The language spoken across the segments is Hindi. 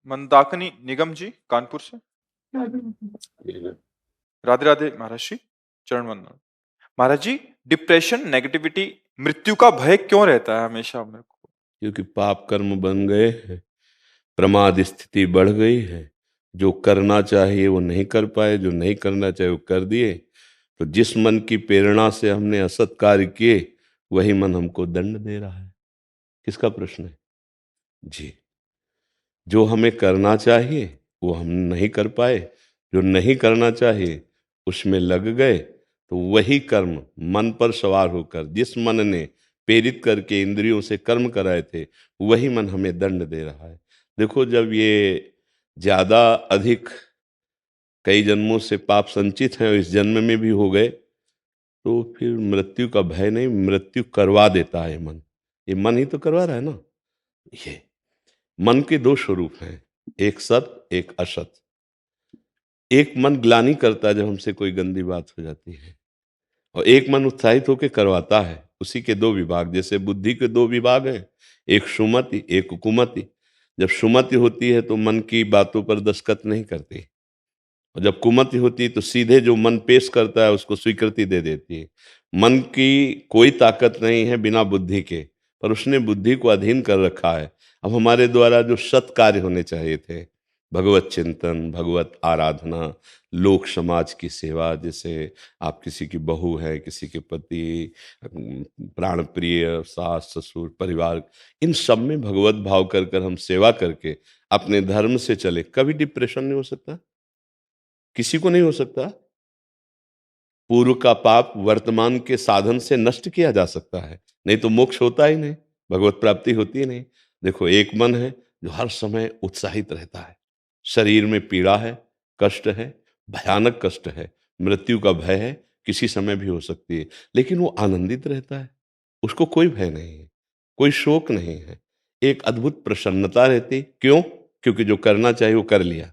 मंदाकिनी निगम जी कानपुर से। राधे राधे महाराज जी, चरण वंदन। महाराज जी, डिप्रेशन, नेगेटिविटी, मृत्यु का भय क्यों रहता है हमेशा मेरे को? क्योंकि पाप कर्म बन गए हैं, प्रमाद स्थिति बढ़ गई है। जो करना चाहिए वो नहीं कर पाए, जो नहीं करना चाहिए वो कर दिए। तो जिस मन की प्रेरणा से हमने असत कार्य किए, वही मन हमको दंड दे रहा है। किसका प्रश्न है जी? जो हमें करना चाहिए वो हम नहीं कर पाए, जो नहीं करना चाहिए उसमें लग गए, तो वही कर्म मन पर सवार होकर, जिस मन ने प्रेरित करके इंद्रियों से कर्म कराए थे, वही मन हमें दंड दे रहा है। देखो, जब ये ज्यादा अधिक कई जन्मों से पाप संचित हैं और इस जन्म में भी हो गए, तो फिर मृत्यु का भय नहीं, मृत्यु करवा देता है मन। ये मन ही तो करवा रहा है ना। ये मन के दो स्वरूप हैं, एक सत एक असत। एक मन ग्लानि करता है जब हमसे कोई गंदी बात हो जाती है, और एक मन उत्साहित होकर करवाता है। उसी के दो विभाग, जैसे बुद्धि के दो विभाग हैं, एक सुमति एक कुमति। जब सुमति होती है तो मन की बातों पर दस्तखत नहीं करती, और जब कुमति होती है तो सीधे जो मन पेश करता है उसको स्वीकृति दे देती है। मन की कोई ताकत नहीं है बिना बुद्धि के, पर उसने बुद्धि को अधीन कर रखा है। अब हमारे द्वारा जो सत् कार्य होने चाहिए थे, भगवत चिंतन, भगवत आराधना, लोक समाज की सेवा, जैसे आप किसी की बहू है, किसी के पति, प्राण प्रिय सास ससुर परिवार, इन सब में भगवत भाव कर कर हम सेवा करके अपने धर्म से चले, कभी डिप्रेशन नहीं हो सकता, किसी को नहीं हो सकता। पूर्व का पाप वर्तमान के साधन से नष्ट किया जा सकता है, नहीं तो मोक्ष होता ही नहीं, भगवत प्राप्ति होती ही नहीं। देखो, एक मन है जो हर समय उत्साहित रहता है, शरीर में पीड़ा है, कष्ट है, भयानक कष्ट है, मृत्यु का भय है, किसी समय भी हो सकती है, लेकिन वो आनंदित रहता है, उसको कोई भय नहीं है, कोई शोक नहीं है, एक अद्भुत प्रसन्नता रहती। क्यों? क्योंकि जो करना चाहिए वो कर लिया,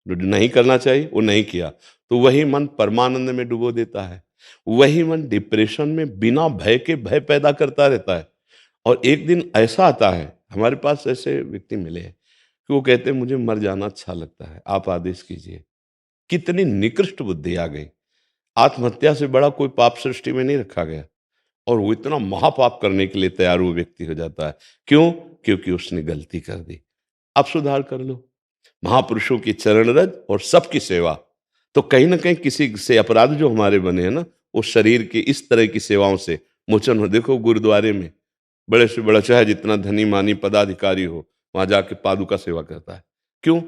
जो नहीं करना चाहिए वो नहीं किया। तो वही मन परमानंद में डुबो देता है। वही मन डिप्रेशन में बिना भय के भय पैदा करता रहता है। और एक दिन ऐसा आता है, हमारे पास ऐसे व्यक्ति मिले हैं कि वो कहते हैं मुझे मर जाना अच्छा लगता है, आप आदेश कीजिए। कितनी निकृष्ट बुद्धि आ गई। आत्महत्या से बड़ा कोई पाप सृष्टि में नहीं रखा गया, और वो इतना महापाप करने के लिए तैयार वो व्यक्ति हो जाता है। क्यों? क्योंकि उसने गलती कर दी। आप सुधार कर लो। महापुरुषों की चरण रज और सबकी सेवा, तो कहीं ना कहीं किसी से अपराध जो हमारे बने हैं ना, वो शरीर की इस तरह की सेवाओं से मोचन हो। देखो, गुरुद्वारे में बड़े से बड़ा, चाहे जितना धनी मानी पदाधिकारी हो, वहां जाके पादुका सेवा करता है। क्यों?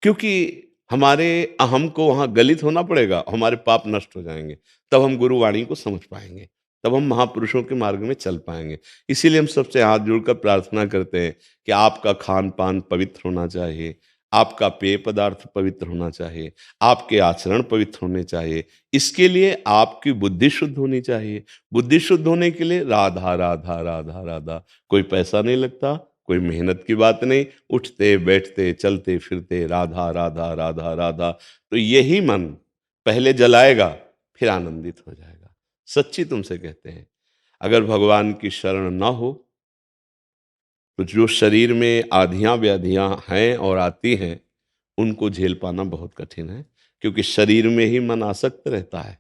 क्योंकि हमारे अहम को वहां गलित होना पड़ेगा, हमारे पाप नष्ट हो जाएंगे, तब हम गुरुवाणी को समझ पाएंगे, तब हम महापुरुषों के मार्ग में चल पाएंगे। इसीलिए हम सबसे हाथ जोड़कर प्रार्थना करते हैं कि आपका खान पान पवित्र होना चाहिए, आपका पेय पदार्थ पवित्र होना चाहिए, आपके आचरण पवित्र होने चाहिए। इसके लिए आपकी बुद्धि शुद्ध होनी चाहिए। बुद्धि शुद्ध होने के लिए राधा राधा राधा राधा, कोई पैसा नहीं लगता, कोई मेहनत की बात नहीं, उठते बैठते चलते फिरते राधा राधा राधा राधा, तो यही मन पहले जलाएगा, फिर आनंदित हो जाएगा। सच्ची तुमसे कहते हैं, अगर भगवान की शरण ना हो तो जो शरीर में आधियां व्याधियां हैं और आती हैं, उनको झेल पाना बहुत कठिन है। क्योंकि शरीर में ही मन आसक्त रहता है,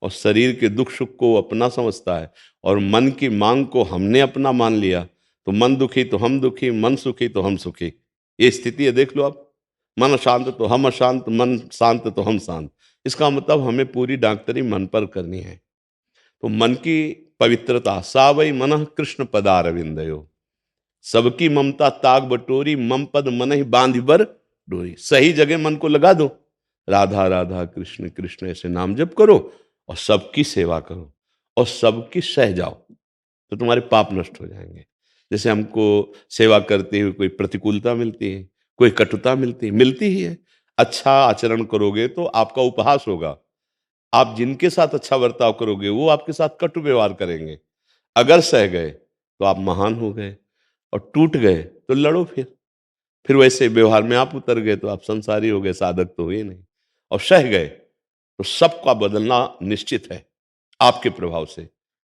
और शरीर के दुख सुख को अपना समझता है, और मन की मांग को हमने अपना मान लिया, तो मन दुखी तो हम दुखी, मन सुखी तो हम सुखी। ये स्थिति है, देख लो आप। मन अशांत तो हम अशांत, मन शांत तो हम शांत। इसका मतलब हमें पूरी डॉक्टरी मन पर करनी है। तो मन की पवित्रता, सा वै मनः कृष्ण पदारविंदयो, सबकी ममता ताग बटोरी, मम पद मन ही बांध बर डोरी। सही जगह मन को लगा दो, राधा राधा कृष्ण कृष्ण ऐसे नाम जप करो, और सबकी सेवा करो, और सबकी सह जाओ, तो तुम्हारे पाप नष्ट हो जाएंगे। जैसे हमको सेवा करते हुए कोई प्रतिकूलता मिलती है, कोई कटुता मिलती है, मिलती ही है। अच्छा आचरण करोगे तो आपका उपहास होगा, आप जिनके साथ अच्छा बर्ताव करोगे वो आपके साथ कटु व्यवहार करेंगे। अगर सह गए तो आप महान हो गए, और टूट गए तो लड़ो। फिर वैसे व्यवहार में आप उतर गए तो आप संसारी हो गए, साधक तो हुए नहीं। और सह गए तो सबका बदलना निश्चित है आपके प्रभाव से।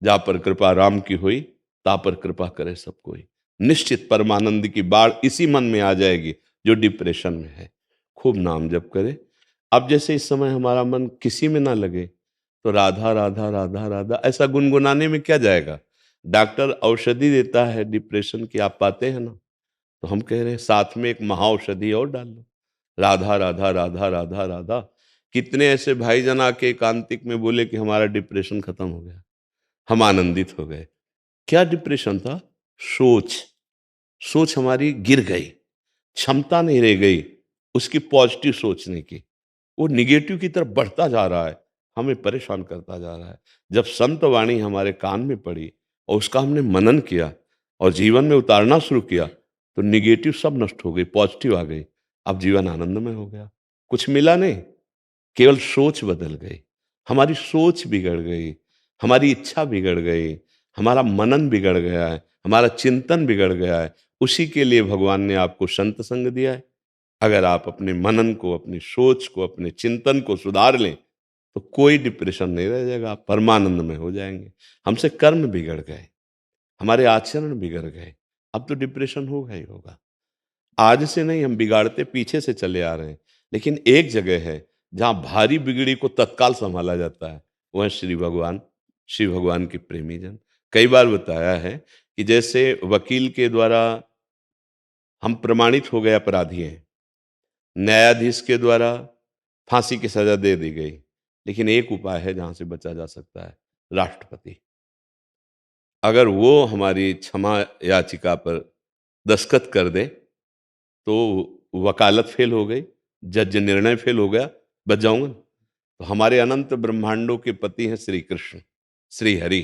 जहां पर कृपा राम की हुई, ता पर कृपा करे सब कोई। निश्चित परमानंद की बाढ़ इसी मन में आ जाएगी, जो डिप्रेशन में है, खूब नाम जप करे। अब जैसे इस समय हमारा मन किसी में ना लगे तो राधा राधा राधा राधा ऐसा गुनगुनाने में क्या जाएगा। डॉक्टर औषधि देता है डिप्रेशन की, आप पाते हैं ना, तो हम कह रहे हैं साथ में एक महाऔषधि और डाल लो, राधा राधा राधा राधा राधा। कितने ऐसे भाईजान आके एकांतिक में बोले कि हमारा डिप्रेशन खत्म हो गया, हम आनंदित हो गए। क्या डिप्रेशन था? सोच। सोच हमारी गिर गई, क्षमता नहीं रह गई उसकी पॉजिटिव सोचने की, वो निगेटिव की तरफ बढ़ता जा रहा है, हमें परेशान करता जा रहा है। जब संत वाणी हमारे कान में पड़ी और उसका हमने मनन किया और जीवन में उतारना शुरू किया तो निगेटिव सब नष्ट हो गई, पॉजिटिव आ गई। अब जीवन आनंदमय हो गया। कुछ मिला नहीं, केवल सोच बदल गई। हमारी सोच बिगड़ गई, हमारी इच्छा बिगड़ गई, हमारा मनन बिगड़ गया है, हमारा चिंतन बिगड़ गया है। उसी के लिए भगवान ने आपको संत संग दिया है। अगर आप अपने मनन को, अपनी सोच को, अपने चिंतन को सुधार लें तो कोई डिप्रेशन नहीं रह जाएगा, आप परमानंद में हो जाएंगे। हमसे कर्म बिगड़ गए, हमारे आचरण बिगड़ गए, अब तो डिप्रेशन होगा ही होगा। आज से नहीं, हम बिगाड़ते पीछे से चले आ रहे हैं। लेकिन एक जगह है जहां भारी बिगड़ी को तत्काल संभाला जाता है, वह श्री भगवान के प्रेमी जन। कई बार बताया है कि जैसे वकील के द्वारा हम प्रमाणित हो गए अपराधी हैं, न्यायाधीश के द्वारा फांसी की सजा दे दी गई, लेकिन एक उपाय है जहां से बचा जा सकता है, राष्ट्रपति। अगर वो हमारी क्षमा याचिका पर दस्तखत कर दे तो वकालत फेल हो गई, जज निर्णय फेल हो गया, बच जाऊंगा। तो हमारे अनंत ब्रह्मांडों के पति हैं श्री कृष्ण, श्री हरि।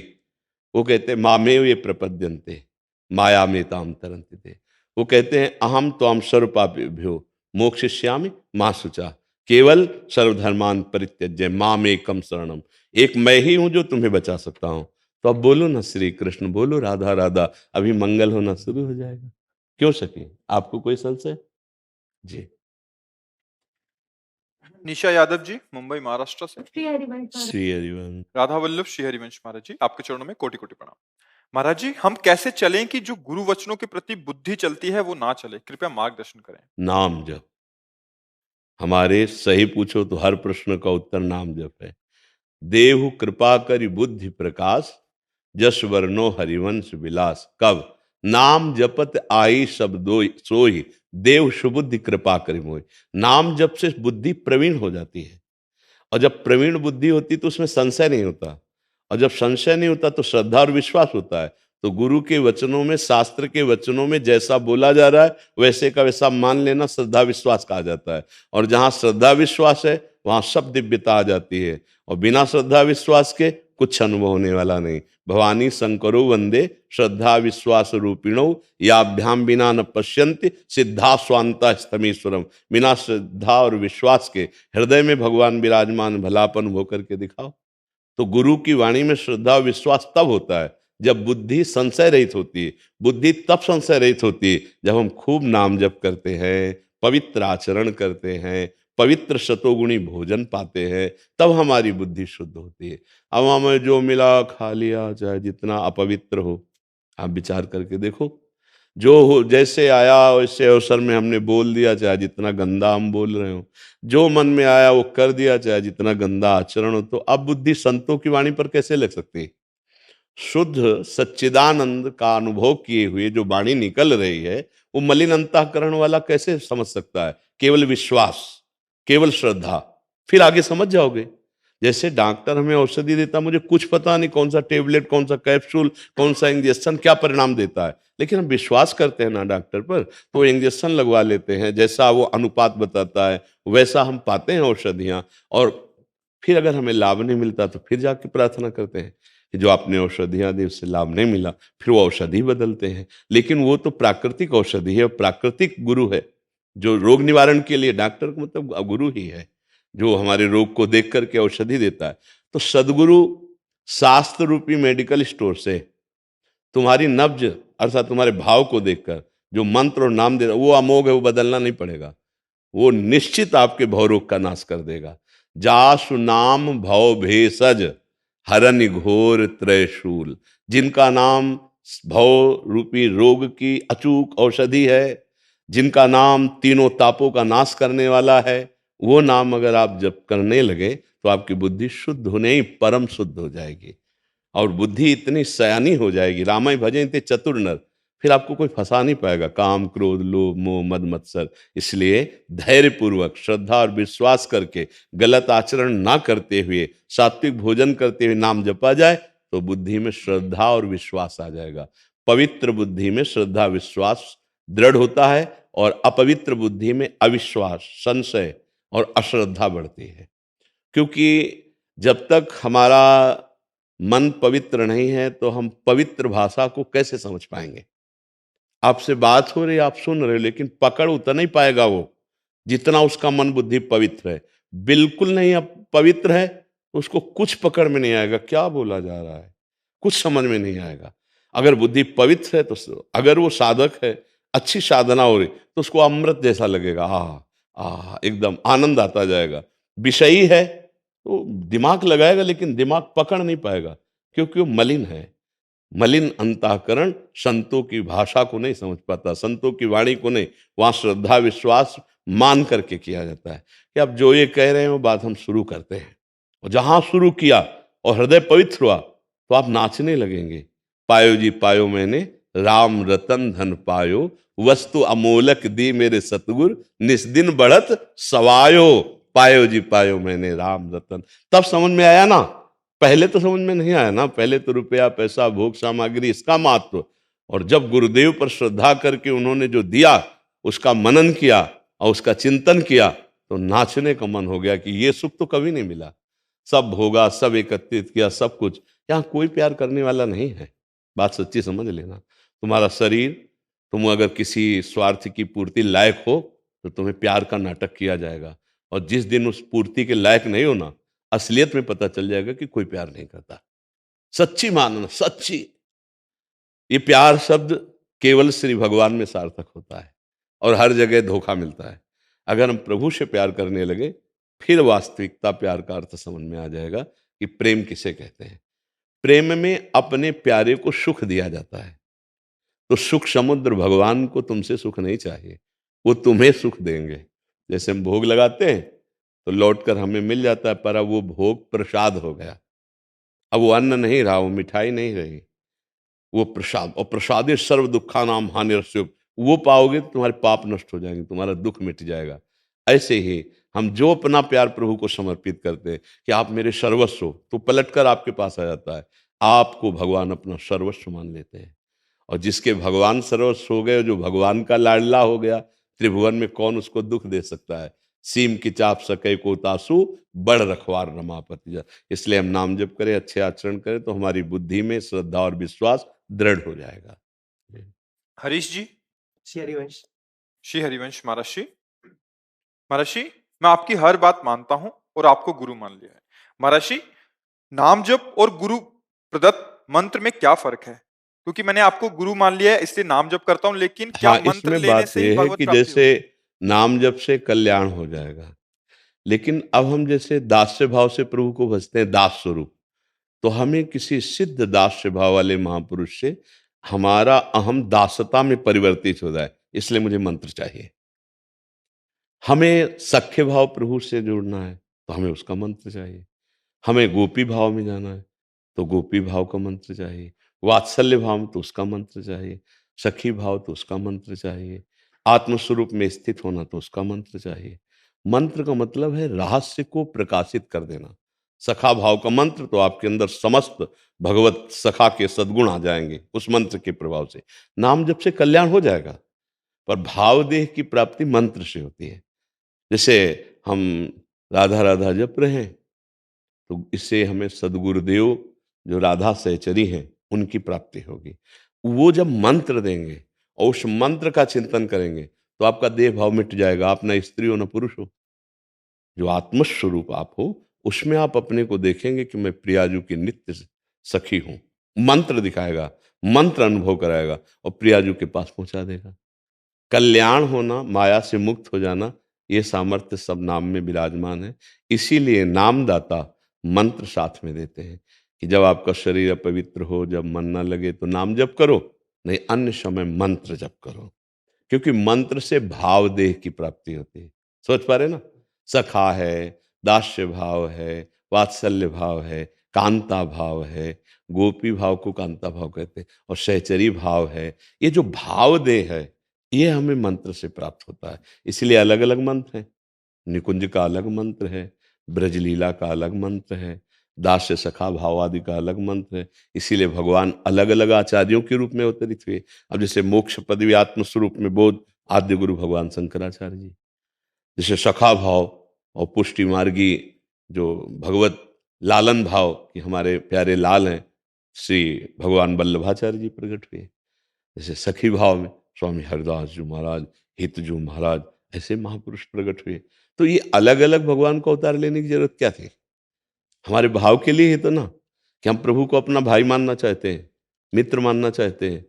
वो कहते हैं मामेव ये प्रपद्यन्ते माया में ताम तरंति थे। वो कहते हैं अहम त्वाम सर्व पापेभ्यो मोक्षयिष्यामि मा शुचा, केवल सर्वधर्मान परित्यज्य माम एकम शरणम। एक मैं ही हूं जो तुम्हें बचा सकता हूं। तो अब बोलो ना श्री कृष्ण, बोलो राधा राधा, अभी मंगल होना शुरू हो जाएगा। क्यों सके? आपको कोई संशय? जी। निशा यादव जी, मुंबई महाराष्ट्र से। श्री हरिवंश। राधा वल्लभ श्री हरिवंश महाराज जी, आपके चरणों में कोटि कोटि प्रणाम। महाराज जी, हम कैसे चलें कि जो गुरु वचनों के प्रति बुद्धि चलती है वो ना चले, कृपया मार्गदर्शन करें। नाम जप। हमारे सही पूछो तो हर प्रश्न का उत्तर नाम जप है। देहु कृपा करि बुद्धि प्रकाश, जस वर्णो हरिवंश विलास। कब? नाम जपत आई शब्दो सोई, देव सुबुद्धि कृपा करि मोहि। नाम जप से बुद्धि प्रवीण हो जाती है, और जब प्रवीण बुद्धि होती तो उसमें संशय नहीं होता, और जब संशय नहीं होता तो श्रद्धा और विश्वास होता है। तो गुरु के वचनों में, शास्त्र के वचनों में जैसा बोला जा रहा है वैसे का वैसा मान लेना श्रद्धा विश्वास कहा जाता है। और जहां श्रद्धा विश्वास है वहां सब दिव्यता आ जाती है, और बिना श्रद्धा विश्वास के कुछ अनुभव होने वाला नहीं। भवानी शंकरो वंदे श्रद्धा विश्वास रूपिणो, याभ्याम बिना न पश्यन्ति सिद्धा स्वांता स्तमीश्वरम। बिना श्रद्धा और विश्वास के हृदय में भगवान विराजमान भलापन हो करके दिखाओ। तो गुरु की वाणी में श्रद्धा और विश्वास तब होता है जब बुद्धि संशय रहित होती है। बुद्धि तब संशय रहित होती है जब हम खूब नाम जप करते हैं, पवित्र आचरण करते हैं, पवित्र शतोगुणी भोजन पाते हैं, तब हमारी बुद्धि शुद्ध होती है। अब हमें जो मिला खा लिया, चाहे जितना अपवित्र हो, आप विचार करके देखो। जो हो जैसे आया वैसे अवसर में हमने बोल दिया, चाहे जितना गंदा हम बोल रहे हो, जो मन में आया वो कर दिया, चाहे जितना गंदा आचरण हो, तो अब बुद्धि संतों की वाणी पर कैसे लग सकती है? शुद्ध सच्चिदानंद का अनुभव किए हुए जो वाणी निकल रही है वो मलिन अंतःकरण वाला कैसे समझ सकता है? केवल विश्वास, केवल श्रद्धा, फिर आगे समझ जाओगे। जैसे डॉक्टर हमें औषधि देता, मुझे कुछ पता नहीं कौन सा टेबलेट, कौन सा कैप्सूल, कौन सा इंजेक्शन क्या परिणाम देता है, लेकिन हम विश्वास करते हैं ना डॉक्टर पर, तो इंजेक्शन लगवा लेते हैं, जैसा वो अनुपात बताता है वैसा हम पाते हैं औषधियाँ। और फिर अगर हमें लाभ नहीं मिलता तो फिर जाके प्रार्थना करते हैं कि जो आपने औषधियाँ दी उससे लाभ नहीं मिला, फिर वो औषधि बदलते हैं। लेकिन वो तो प्राकृतिक औषधि है, प्राकृतिक गुरु है जो रोग निवारण के लिए, डॉक्टर का मतलब गुरु ही है जो हमारे रोग को देख करके औषधि देता है। तो सदगुरु शास्त्र रूपी मेडिकल स्टोर से तुम्हारी नब्ज अर्थात तुम्हारे भाव को देखकर जो मंत्र और नाम दे रहा वो अमोघ है, वो बदलना नहीं पड़ेगा, वो निश्चित आपके भव रोग का नाश कर देगा। जासु नाम भव भेषज हरन घोर त्रयशूल। जिनका नाम भव रूपी रोग की अचूक औषधि है, जिनका नाम तीनों तापों का नाश करने वाला है, वो नाम अगर आप जप करने लगे तो आपकी बुद्धि शुद्ध होने ही परम शुद्ध हो जाएगी। और बुद्धि इतनी सयानी हो जाएगी, रामाय भजें ते चतुर नर, फिर आपको कोई फंसा नहीं पाएगा, काम क्रोध लोभ मोह मद मत्सर। इसलिए धैर्य पूर्वक श्रद्धा और विश्वास करके गलत आचरण ना करते हुए सात्विक भोजन करते हुए नाम जपा जाए तो बुद्धि में श्रद्धा और विश्वास आ जाएगा। पवित्र बुद्धि में श्रद्धा विश्वास दृढ़ होता है और अपवित्र बुद्धि में अविश्वास संशय और अश्रद्धा बढ़ती है। क्योंकि जब तक हमारा मन पवित्र नहीं है तो हम पवित्र भाषा को कैसे समझ पाएंगे। आपसे बात हो रही, आप सुन रहे हो, लेकिन पकड़ उतना ही पाएगा वो जितना उसका मन बुद्धि पवित्र है। बिल्कुल नहीं अब पवित्र है तो उसको कुछ पकड़ में नहीं आएगा, क्या बोला जा रहा है कुछ समझ में नहीं आएगा। अगर बुद्धि पवित्र है तो अगर वो साधक है, अच्छी साधना हो रही तो उसको अमृत जैसा लगेगा, एकदम आनंद आता जाएगा। विषयी है तो दिमाग लगाएगा लेकिन दिमाग पकड़ नहीं पाएगा, क्योंकि वो मलिन है। मलिन अंतःकरण संतों की भाषा को नहीं समझ पाता, संतों की वाणी को नहीं। वहां श्रद्धा विश्वास मान करके किया जाता है कि अब जो ये कह रहे हैं वो बात हम शुरू करते हैं। और जहां शुरू किया और हृदय पवित्र हुआ तो आप नाचने लगेंगे। पायो जी पायो मैंने राम रतन धन पायो, वस्तु अमोलक दी मेरे सतगुर, निस्दिन बढ़त सवायो। पायो जी पायो मैंने राम रतन, तब समझ में आया ना। पहले तो समझ में नहीं आया ना, पहले तो रुपया पैसा भोग सामग्री इसका महत्व। और जब गुरुदेव पर श्रद्धा करके उन्होंने जो दिया उसका मनन किया और उसका चिंतन किया तो नाचने का मन हो गया कि ये सुख तो कभी नहीं मिला। सब भोगा, सब एकत्रित किया, सब कुछ। यहाँ कोई प्यार करने वाला नहीं है, बात सच्ची समझ लेना। तुम्हारा शरीर, तुम अगर किसी स्वार्थ की पूर्ति लायक हो तो तुम्हें प्यार का नाटक किया जाएगा। और जिस दिन उस पूर्ति के लायक नहीं हो ना, असलियत में पता चल जाएगा कि कोई प्यार नहीं करता। सच्ची मानना, सच्ची। ये प्यार शब्द केवल श्री भगवान में सार्थक होता है और हर जगह धोखा मिलता है। अगर हम प्रभु से प्यार करने लगे फिर वास्तविकता प्यार का अर्थ समझ में आ जाएगा कि प्रेम किसे कहते हैं। प्रेम में अपने प्यारे को सुख दिया जाता है। तो सुख समुद्र भगवान को तुमसे सुख नहीं चाहिए, वो तुम्हें सुख देंगे। जैसे हम भोग लगाते हैं तो लौटकर हमें मिल जाता है, पर अब वो भोग प्रसाद हो गया। अब वो अन्न नहीं रहा, वो मिठाई नहीं रही, वो प्रसाद। और प्रसादे सर्व दुखा नाम हानिरस्य, वो पाओगे तो तुम्हारे पाप नष्ट हो जाएंगे, तुम्हारा दुख मिट जाएगा। ऐसे ही हम जो अपना प्यार प्रभु को समर्पित करते हैं कि आप मेरे सर्वस्व हो, तो पलटकर आपके पास आ जाता है। आपको भगवान अपना सर्वस्व मान लेते हैं। और जिसके भगवान सर्वस्व हो गए, जो भगवान का लाडला हो गया, त्रिभुवन में कौन उसको दुख दे सकता है। सीम की चाप सके को तासु, बड़ रखवार रमापति जा। इसलिए हम नाम जप करें, अच्छे आचरण करें तो हमारी बुद्धि में श्रद्धा और विश्वास दृढ़ हो जाएगा। हरीश जी। श्री हरिवंश। श्री हरिवंश महाराज जी, मैं आपकी हर बात मानता हूं और आपको गुरु मान लिया है। महाराज जी, नाम जप और गुरु प्रदत्त मंत्र में क्या फर्क है? क्योंकि मैंने आपको गुरु मान लिया है इसलिए नाम जप करता हूं, लेकिन क्या हाँ, मंत्र इसमें लेने बात से ही यह है भगवत कि प्राप्ति जैसे होगी? नाम जप से कल्याण हो जाएगा, लेकिन अब हम जैसे दास्य भाव से प्रभु को भजते हैं, दास स्वरूप, तो हमें किसी सिद्ध दास्य भाव वाले महापुरुष से हमारा अहम दासता में परिवर्तित हो जाए, इसलिए मुझे मंत्र चाहिए। हमें सख्य भाव प्रभु से जुड़ना है तो हमें उसका मंत्र चाहिए। हमें गोपी भाव में जाना है तो गोपी भाव का मंत्र चाहिए। वात्सल्य भाव में तो उसका मंत्र चाहिए। सखी भाव तो उसका मंत्र चाहिए। आत्मस्वरूप में स्थित होना तो उसका मंत्र चाहिए। मंत्र का मतलब है रहस्य को प्रकाशित कर देना। सखा भाव का मंत्र तो आपके अंदर समस्त भगवत सखा के सद्गुण आ जाएंगे उस मंत्र के प्रभाव से। नाम जप से कल्याण हो जाएगा, पर भाव देह की प्राप्ति मंत्र से होती है। जैसे हम राधा राधा जप रहे हैं तो इससे हमें सदगुरुदेव जो राधा सहचरी हैं उनकी प्राप्ति होगी। वो जब मंत्र देंगे और उस मंत्र का चिंतन करेंगे तो आपका देह भाव मिट जाएगा। आप ना स्त्री हो ना पुरुष हो, जो आत्मस्वरूप आप हो उसमें आप अपने को देखेंगे कि मैं प्रियाजू की नित्य सखी हूं। मंत्र दिखाएगा, मंत्र अनुभव कराएगा और प्रियाजू के पास पहुंचा देगा। कल्याण होना, माया से मुक्त हो जाना, ये सामर्थ्य सब नाम में विराजमान है। इसीलिए नामदाता मंत्र साथ में देते हैं कि जब आपका शरीर अपवित्र हो, जब मन ना लगे तो नाम जप करो, नहीं अन्य समय मंत्र जप करो। क्योंकि मंत्र से भाव देह की प्राप्ति होती है। सोच पा रहे ना, सखा है, दास्य भाव है, वात्सल्य भाव है, कांता भाव है, गोपी भाव को कांता भाव कहते हैं, और सहचरी भाव है। ये जो भाव देह है ये हमें मंत्र से प्राप्त होता है। इसलिए अलग अलग मंत्र हैं। निकुंज का अलग मंत्र है, ब्रजलीला का अलग मंत्र है, दास्य सखा भाव आदि का अलग मंत्र है। इसीलिए भगवान अलग अलग आचार्यों के रूप में अवतरित हुए। अब जैसे मोक्ष पदवी आत्म स्वरूप में बोध आद्य गुरु भगवान शंकराचार्य जी, जैसे सखा भाव और पुष्टि मार्गी जो भगवत लालन भाव कि हमारे प्यारे लाल हैं, श्री भगवान वल्लभाचार्य जी प्रकट हुए। जैसे सखी भाव में स्वामी हरिदास जी महाराज, हित जो महाराज, ऐसे महापुरुष प्रकट हुए। तो ये अलग अलग भगवान को अवतार लेने की जरूरत क्या थी? हमारे भाव के लिए ही तो ना, कि हम प्रभु को अपना भाई मानना चाहते हैं, मित्र मानना चाहते हैं,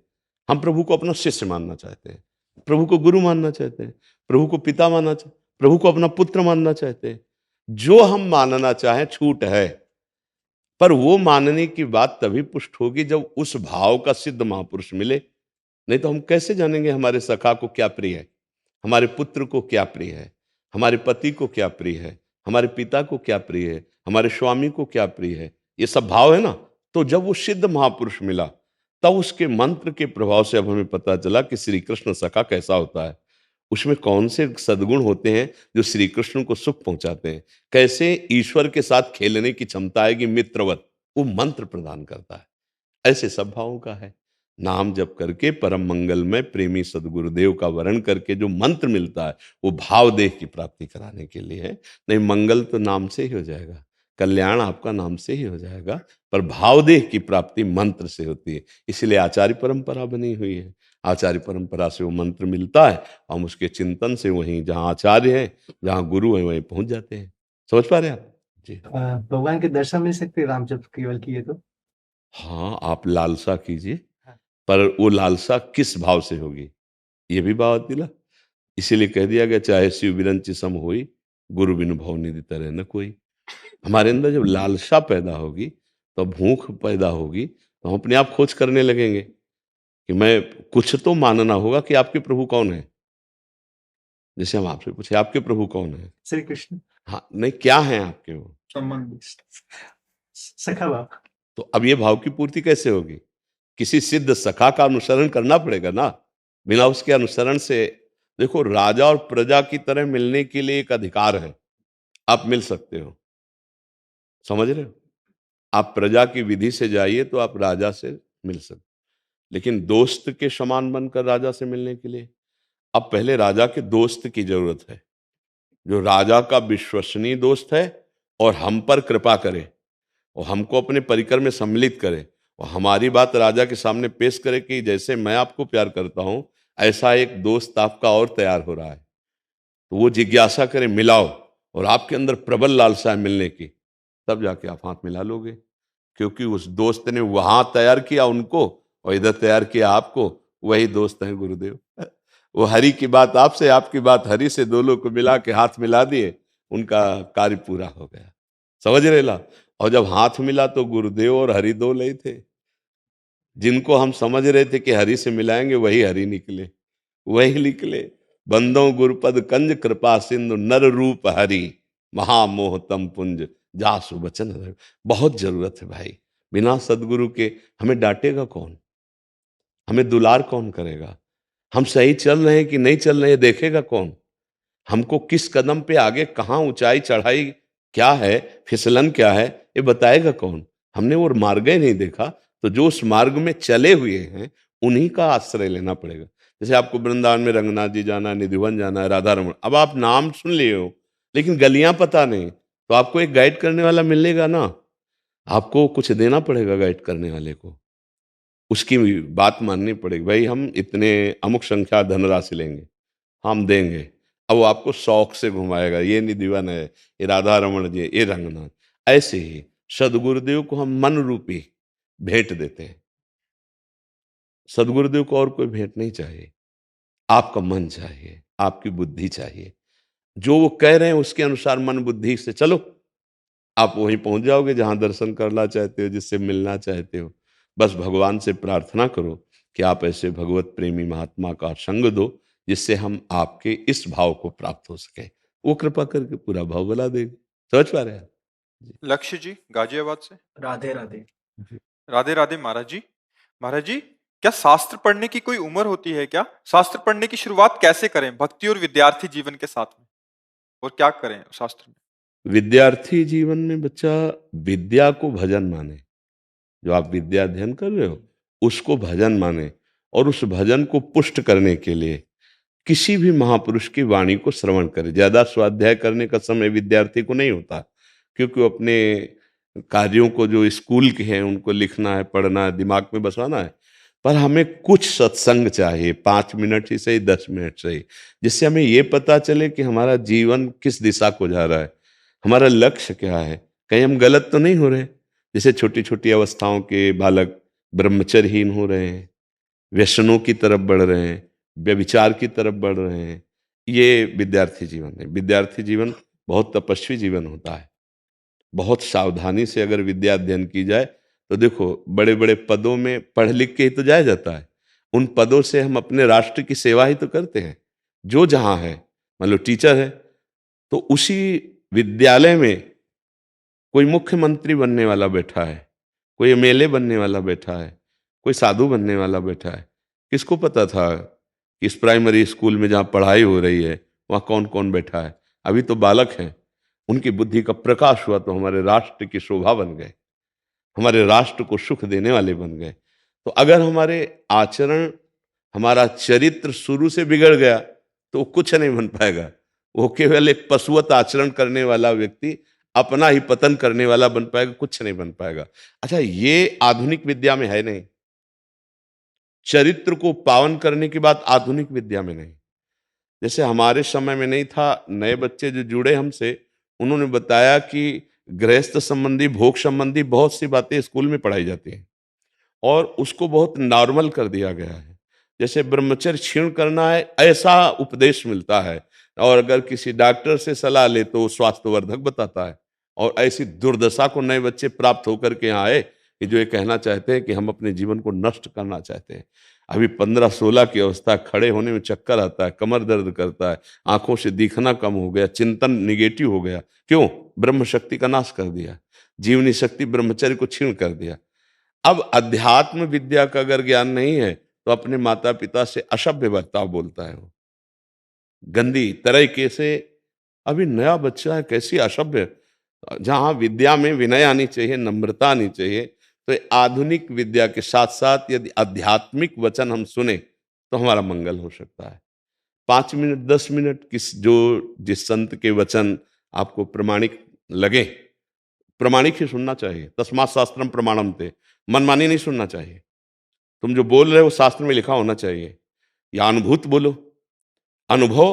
हम प्रभु को अपना शिष्य मानना चाहते हैं, प्रभु को गुरु मानना चाहते हैं, प्रभु को पिता मानना चाहते, प्रभु को अपना पुत्र मानना चाहते हैं। जो हम मानना चाहें छूट है, पर वो मानने की बात तभी पुष्ट होगी जब उस भाव का सिद्ध महापुरुष मिले। नहीं तो हम कैसे जानेंगे हमारे सखा को क्या प्रिय है, हमारे पुत्र को क्या प्रिय है, हमारे पति को क्या प्रिय है, हमारे पिता को क्या प्रिय है, हमारे स्वामी को क्या प्रिय है? ये सब भाव है ना। तो जब वो सिद्ध महापुरुष मिला तब उसके मंत्र के प्रभाव से अब हमें पता चला कि श्री कृष्ण सखा कैसा होता है, उसमें कौन से सद्गुण होते हैं जो श्री कृष्ण को सुख पहुंचाते हैं, कैसे ईश्वर के साथ खेलने की क्षमता है कि मित्रवत वो मंत्र प्रदान करता है। ऐसे सब भावों का है। नाम जप करके परम मंगल में प्रेमी सदगुरुदेव का वर्ण करके जो मंत्र मिलता है वो भाव देह की प्राप्ति कराने के लिए है। नहीं, मंगल तो नाम से ही हो जाएगा, कल्याण आपका नाम से ही हो जाएगा, पर भाव देह की प्राप्ति मंत्र से होती है। इसलिए आचार्य परंपरा बनी हुई है। आचार्य परंपरा से वो मंत्र मिलता है, हम उसके चिंतन से वहीं जहाँ आचार्य है, जहाँ गुरु है, वहीं पहुंच जाते हैं। समझ पा रहे हैं आप जी? भगवान के दर्शन मिल सकते हैं राम जप केवल किए तो? हाँ, आप लालसा कीजिए, पर वो लालसा किस भाव से होगी ये भी बात दिला। इसीलिए कह दिया गया चाहे शिव विरंचि सम होई, गुरु बिनु भव निधि तरह न कोई। हमारे अंदर जब लालसा पैदा होगी तो भूख पैदा होगी, तो हम अपने आप खोज करने लगेंगे कि मैं कुछ तो मानना होगा कि आपके प्रभु कौन है। जैसे हम आपसे पूछे आपके प्रभु कौन है, श्री कृष्ण। हाँ नहीं, क्या है आपके वो संबंध सखा भाव। तो अब ये भाव की पूर्ति कैसे होगी? किसी सिद्ध सखा का अनुसरण करना पड़ेगा ना। बिना उसके अनुसरण से, देखो राजा और प्रजा की तरह मिलने के लिए एक अधिकार है, आप मिल सकते हो, समझ रहे हो? आप प्रजा की विधि से जाइए तो आप राजा से मिल सकते, लेकिन दोस्त के समान बनकर राजा से मिलने के लिए अब पहले राजा के दोस्त की जरूरत है, जो राजा का विश्वसनीय दोस्त है और हम पर कृपा करे और हमको अपने परिकर में सम्मिलित करे और हमारी बात राजा के सामने पेश करे कि जैसे मैं आपको प्यार करता हूं ऐसा एक दोस्त आपका और तैयार हो रहा है। तो वो जिज्ञासा करे, मिलाओ, और आपके अंदर प्रबल लालसा है मिलने की, तब जाके आप हाथ मिला लोगे। क्योंकि उस दोस्त ने वहां तैयार किया उनको और इधर तैयार किया आपको, वही दोस्त है गुरुदेव। वो हरि की बात आपसे, आपकी बात हरि से, दोनों को मिला के हाथ मिला दिए, उनका कार्य पूरा हो गया। समझ रहे ला? और जब हाथ मिला तो गुरुदेव और हरि दो लय थे। जिनको हम समझ रहे थे कि हरि से मिलाएंगे वही हरि निकले, वही निकले। बंदों गुरुपद कंज कृपा सिंधु नर रूप हरि, महामोहतम पुंज जासु बचन रवि। बहुत जरूरत है भाई, बिना सदगुरु के हमें डांटेगा कौन, हमें दुलार कौन करेगा, हम सही चल रहे हैं कि नहीं चल रहे हैं देखेगा कौन, हमको किस कदम पे आगे कहाँ ऊंचाई चढ़ाई क्या है, फिसलन क्या है, ये बताएगा कौन? हमने वो मार्ग ही नहीं देखा, तो जो उस मार्ग में चले हुए हैं उन्हीं का आश्रय लेना पड़ेगा। जैसे आपको वृंदावन में रंगनाथ जी जाना, निधिवन जाना है, राधा रमन, अब आप नाम सुन लिए हो लेकिन गलियां पता नहीं, तो आपको एक गाइड करने वाला मिलेगा ना, आपको कुछ देना पड़ेगा गाइड करने वाले को, उसकी बात माननी पड़ेगी। भाई हम इतने अमुक संख्या धनराशि लेंगे, हम देंगे। अब वो आपको शौक से घुमाएगा, ये निधिवन है, ये राधा रमन जी, ये रंगनाथ। ऐसे ही सदगुरुदेव को हम मन रूपी भेंट देते हैं। सदगुरुदेव को और कोई भेंट नहीं चाहिए, आपका मन चाहिए, आपकी बुद्धि चाहिए। जो वो कह रहे हैं उसके अनुसार मन बुद्धि से चलो, आप वहीं पहुंच जाओगे जहां दर्शन करना चाहते हो, जिससे मिलना चाहते हो। बस भगवान से प्रार्थना करो कि आप ऐसे भगवत प्रेमी महात्मा का संग दो जिससे हम आपके इस भाव को प्राप्त हो सके। वो कृपा करके पूरा भाव बना देंगे। समझ पा रहे हैं आप? जी। लक्ष्य जी गाजियाबाद से। राधे राधे। राधे राधे महाराज जी। महाराज जी, क्या शास्त्र पढ़ने की कोई उम्र होती है क्या? शास्त्र पढ़ने की शुरुआत कैसे करें भक्ति और विद्यार्थी जीवन के साथ में, और क्या करें शास्त्र में? विद्यार्थी जीवन में बच्चा विद्या को भजन माने। जो आप विद्या अध्ययन कर रहे हो उसको भजन माने, और उस भजन को पुष्ट करने के लिए किसी भी महापुरुष की वाणी को श्रवण करे। ज्यादा स्वाध्याय करने का समय विद्यार्थी को नहीं होता, क्योंकि वो अपने कार्यों को जो स्कूल के हैं उनको लिखना है, पढ़ना है, दिमाग में बसाना है। पर हमें कुछ सत्संग चाहिए, 5 मिनट ही सही, 10 मिनट सही, जिससे हमें ये पता चले कि हमारा जीवन किस दिशा को जा रहा है, हमारा लक्ष्य क्या है, कहीं हम गलत तो नहीं हो रहे। जैसे छोटी छोटी अवस्थाओं के बालक ब्रह्मचर्यहीन हो रहे हैं, व्यसनों की तरफ बढ़ रहे हैं, व्यभिचार की तरफ बढ़ रहे हैं। ये विद्यार्थी जीवन है। विद्यार्थी जीवन बहुत तपस्वी जीवन होता है। बहुत सावधानी से अगर विद्या अध्ययन की जाए तो देखो, बड़े बड़े पदों में पढ़ लिख के ही तो जाया जाता है। उन पदों से हम अपने राष्ट्र की सेवा ही तो करते हैं। जो जहां है, मान लो टीचर है तो उसी विद्यालय में कोई मुख्यमंत्री बनने वाला बैठा है, कोई एमएलए बनने वाला बैठा है, कोई साधु बनने वाला बैठा है। किसको पता था कि इस प्राइमरी स्कूल में जहाँ पढ़ाई हो रही है वहाँ कौन कौन बैठा है? अभी तो बालक हैं, उनकी बुद्धि का प्रकाश हुआ तो हमारे राष्ट्र की शोभा बन गए, हमारे राष्ट्र को सुख देने वाले बन गए। तो अगर हमारे आचरण, हमारा चरित्र शुरू से बिगड़ गया तो कुछ नहीं बन पाएगा। वो केवल एक पशुवत आचरण करने वाला व्यक्ति अपना ही पतन करने वाला बन पाएगा, कुछ नहीं बन पाएगा। अच्छा, ये आधुनिक विद्या में है नहीं। चरित्र को पावन करने की बात आधुनिक विद्या में नहीं। जैसे हमारे समय में नहीं था, नए बच्चे जो जुड़े हमसे उन्होंने बताया कि गृहस्थ संबंधी, भोग संबंधी बहुत सी बातें स्कूल में पढ़ाई जाती हैं और उसको बहुत नॉर्मल कर दिया गया है। जैसे ब्रह्मचर्य क्षीण करना है ऐसा उपदेश मिलता है, और अगर किसी डॉक्टर से सलाह ले तो स्वास्थ्यवर्धक बताता है। और ऐसी दुर्दशा को नए बच्चे प्राप्त होकर के यहाँ आए कि जो ये कहना चाहते हैं कि हम अपने जीवन को नष्ट करना चाहते हैं। अभी 15-16 की अवस्था, खड़े होने में चक्कर आता है, कमर दर्द करता है, आंखों से दिखना कम हो गया, चिंतन निगेटिव हो गया। क्यों? ब्रह्म शक्ति का नाश कर दिया, जीवनी शक्ति ब्रह्मचर्य को छीण कर दिया। अब अध्यात्म विद्या का अगर ज्ञान नहीं है तो अपने माता पिता से असभ्य बर्ताव बोलता है, वो गंदी तरीके से। अभी नया बच्चा है, कैसी असभ्य। जहां विद्या में विनय आनी चाहिए, नम्रता आनी चाहिए, तो आधुनिक विद्या के साथ साथ यदि आध्यात्मिक वचन हम सुने तो हमारा मंगल हो सकता है। 5 मिनट 10 मिनट जिस संत के वचन आपको प्रमाणिक लगे, प्रमाणिक ही सुनना चाहिए। तस्मात् शास्त्रम प्रमाणम ते, मनमानी नहीं सुनना चाहिए। तुम जो बोल रहे हो शास्त्र में लिखा होना चाहिए, या अनुभूत बोलो। अनुभव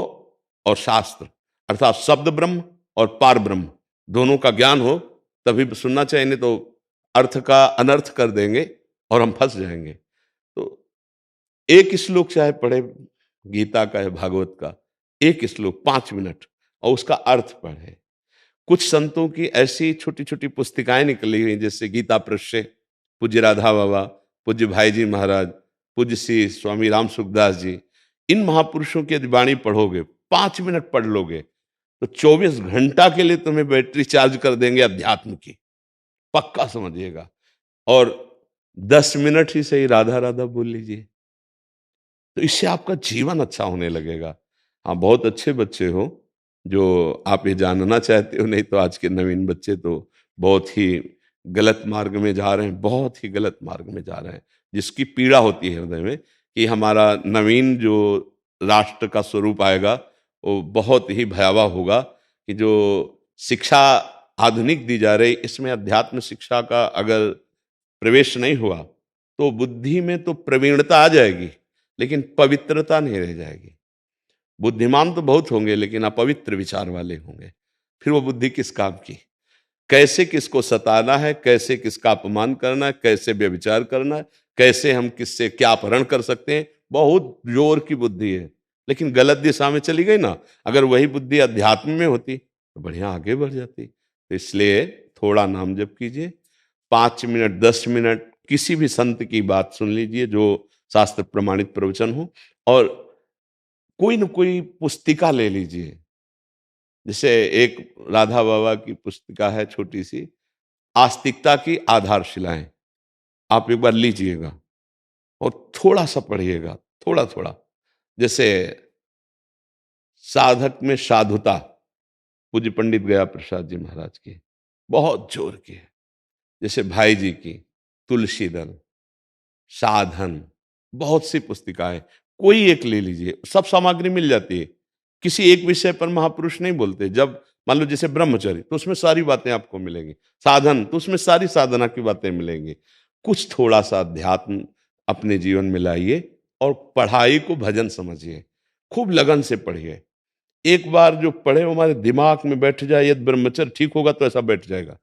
और शास्त्र अर्थात शब्द ब्रह्म और पार ब्रह्म दोनों का ज्ञान हो तभी सुनना चाहिए, नहीं तो अर्थ का अनर्थ कर देंगे और हम फंस जाएंगे। तो एक श्लोक चाहे पढ़े, गीता का है, भागवत का, एक श्लोक 5 मिनट, और उसका अर्थ पढ़े। कुछ संतों की ऐसी छोटी छोटी पुस्तिकाएं निकली हुई, जैसे गीता प्रश्य, पूज्य राधा बाबा, पूज्य भाई जी महाराज, पूज्य श्री स्वामी राम सुखदास जी। इन महापुरुषों की यदि वाणी पढ़ोगे, 5 मिनट पढ़ लोगे तो 24 घंटा के लिए तुम्हें बैटरी चार्ज कर देंगे अध्यात्म की, पक्का समझिएगा। और 10 मिनट ही सही राधा राधा बोल लीजिए, तो इससे आपका जीवन अच्छा होने लगेगा। हाँ, बहुत अच्छे बच्चे हो जो आप ये जानना चाहते हो, नहीं तो आज के नवीन बच्चे तो बहुत ही गलत मार्ग में जा रहे हैं, बहुत ही गलत मार्ग में जा रहे हैं, जिसकी पीड़ा होती है हृदय में कि हमारा नवीन जो राष्ट्र का स्वरूप आएगा वो बहुत ही भयावह होगा। कि जो शिक्षा आधुनिक दी जा रही, इसमें अध्यात्म शिक्षा का अगर प्रवेश नहीं हुआ तो बुद्धि में तो प्रवीणता आ जाएगी लेकिन पवित्रता नहीं रह जाएगी। बुद्धिमान तो बहुत होंगे लेकिन अपवित्र विचार वाले होंगे, फिर वो बुद्धि किस काम की? कैसे किसको सताना है, कैसे किसका अपमान करना है, कैसे व्यभिचार करना है, कैसे हम किससे क्या अपहरण कर सकते हैं, बहुत जोर की बुद्धि है, लेकिन गलत दिशा में चली गई ना। अगर वही बुद्धि अध्यात्म में होती तो बढ़िया आगे बढ़ जाती। तो इसलिए थोड़ा नाम जप कीजिए, 5 मिनट 10 मिनट किसी भी संत की बात सुन लीजिए जो शास्त्र प्रमाणित प्रवचन हो, और कोई न कोई पुस्तिका ले लीजिए। जैसे एक राधा बाबा की पुस्तिका है छोटी सी, आस्तिकता की आधारशिलाएं, आप एक बार लीजिएगा और थोड़ा सा पढ़िएगा, थोड़ा थोड़ा। जैसे साधक में साधुता, पूज्य पंडित गया प्रसाद जी महाराज की, बहुत जोर की है। जैसे भाई जी की तुलसी दल, साधन, बहुत सी पुस्तिकाएं, कोई एक ले लीजिए, सब सामग्री मिल जाती है। किसी एक विषय पर महापुरुष नहीं बोलते। जब मान लो जैसे ब्रह्मचर्य, तो उसमें सारी बातें आपको मिलेंगी। साधन, तो उसमें सारी साधना की बातें मिलेंगी। कुछ थोड़ा सा अध्यात्म अपने जीवन में लाइए और पढ़ाई को भजन समझिए, खूब लगन से पढ़िए। एक बार जो पढ़े वो हमारे दिमाग में बैठ जाए, यदि ब्रह्मचर्य ठीक होगा तो ऐसा बैठ जाएगा।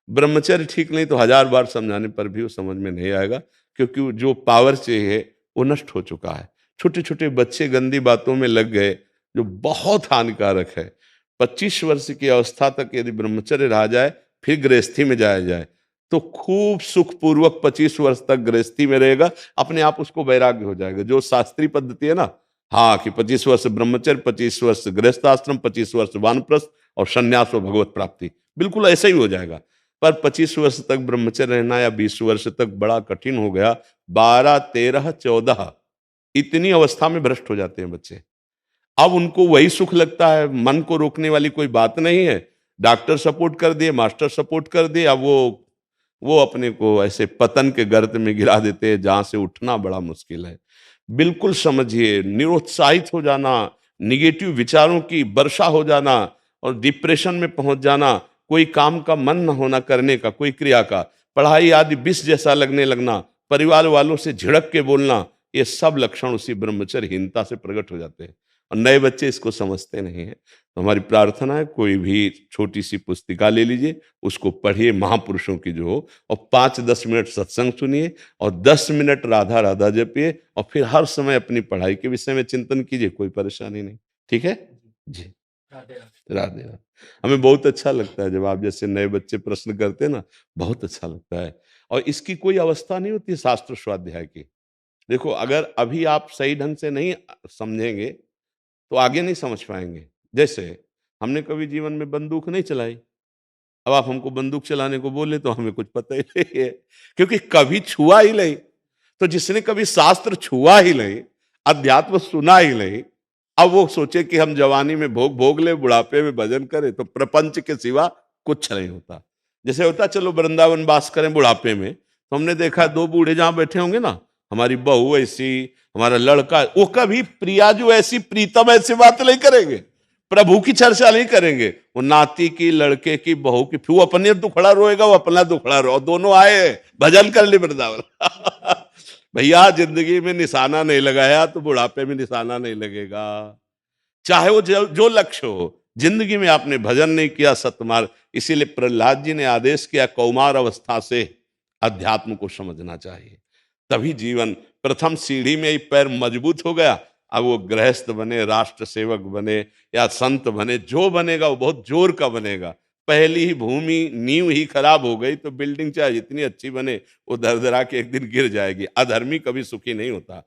ब्रह्मचर्य ठीक नहीं तो 1000 बार समझाने पर भी वो समझ में नहीं आएगा, क्योंकि वो जो पावर चाहिए वो नष्ट हो चुका है। छोटे छोटे बच्चे गंदी बातों में लग गए, जो बहुत हानिकारक है। 25 वर्ष की अवस्था तक यदि ब्रह्मचर्य रहा जाए, फिर गृहस्थी में जाया जाए, तो खूब सुखपूर्वक 25 वर्ष तक गृहस्थी में रहेगा, अपने आप उसको वैराग्य हो जाएगा। जो शास्त्रीय पद्धति है ना, हाँ, कि 25 वर्ष ब्रह्मचर्य, 25 वर्ष गृहस्थाश्रम, 25 वर्ष वानप्रस्थ और संन्यास व भगवत प्राप्ति, बिल्कुल ऐसा ही हो जाएगा। पर 25 वर्ष तक ब्रह्मचर्य रहना या 20 वर्ष तक बड़ा कठिन हो गया। 12, 13, 14 इतनी अवस्था में भ्रष्ट हो जाते हैं बच्चे। अब उनको वही सुख लगता है, मन को रोकने वाली कोई बात नहीं है। डॉक्टर सपोर्ट कर दिए, मास्टर सपोर्ट कर दिए, अब वो अपने को ऐसे पतन के गर्त में गिरा देते हैं जहां से उठना बड़ा मुश्किल है। बिल्कुल समझिए, निरुत्साहित हो जाना, निगेटिव विचारों की वर्षा हो जाना और डिप्रेशन में पहुंच जाना, कोई काम का मन न होना करने का, कोई क्रिया का, पढ़ाई आदि विष जैसा लगने लगना, परिवार वालों से झिड़क के बोलना, ये सब लक्षण उसी ब्रह्मचर्यहीनता से प्रकट हो जाते हैं। और नए बच्चे इसको समझते नहीं है। तो हमारी प्रार्थना है, कोई भी छोटी सी पुस्तिका ले लीजिए, उसको पढ़िए, महापुरुषों की जो हो, और 5-10 मिनट सत्संग सुनिए और 10 मिनट राधा राधा जपिए, और फिर हर समय अपनी पढ़ाई के विषय में चिंतन कीजिए, कोई परेशानी नहीं। ठीक है जी, राधे राधे। हमें बहुत अच्छा लगता है जब आप जैसे नए बच्चे प्रश्न करते हैं ना, बहुत अच्छा लगता है। और इसकी कोई अवस्था नहीं होती शास्त्र स्वाध्याय की। देखो, अगर अभी आप सही ढंग से नहीं समझेंगे तो आगे नहीं समझ पाएंगे। जैसे हमने कभी जीवन में बंदूक नहीं चलाई, अब आप हमको बंदूक चलाने को बोले तो हमें कुछ पता ही नहीं है, क्योंकि कभी छुआ ही नहीं। तो जिसने कभी शास्त्र छुआ ही नहीं, अध्यात्म सुना ही नहीं, अब वो सोचे कि हम जवानी में भोग भोग ले, बुढ़ापे में भजन करें, तो प्रपंच के सिवा कुछ नहीं होता। जैसे होता चलो वृंदावन वास करें बुढ़ापे में, तो हमने देखा 2 बूढ़े जहां बैठे होंगे ना, हमारी बहू ऐसी, हमारा लड़का, वो कभी प्रियाजू ऐसी, प्रीतम ऐसी बात नहीं करेंगे, प्रभु की चर्चा नहीं करेंगे। वो नाती की, लड़के की, बहू की, फिर वो अपने दुखड़ा रोएगा, वो अपना दुखड़ा रो, दोनों आए भजन कर ले वृंदावन। भैया, जिंदगी में निशाना नहीं लगाया तो बुढ़ापे में निशाना नहीं लगेगा। चाहे वो जो लक्ष्य हो, जिंदगी में आपने भजन नहीं किया, सतमार्ग, इसीलिए प्रहलाद जी ने आदेश किया, कौमार अवस्था से अध्यात्म को समझना चाहिए, तभी जीवन। प्रथम सीढ़ी में ही पैर मजबूत हो गया, अब वो गृहस्थ बने, राष्ट्र सेवक बने या संत बने, जो बनेगा वो बहुत जोर का बनेगा। पहली ही भूमि, नींव ही खराब हो गई तो बिल्डिंग चाहे जितनी अच्छी बने, वो दरदरा के एक दिन गिर जाएगी। अधर्मी कभी सुखी नहीं होता।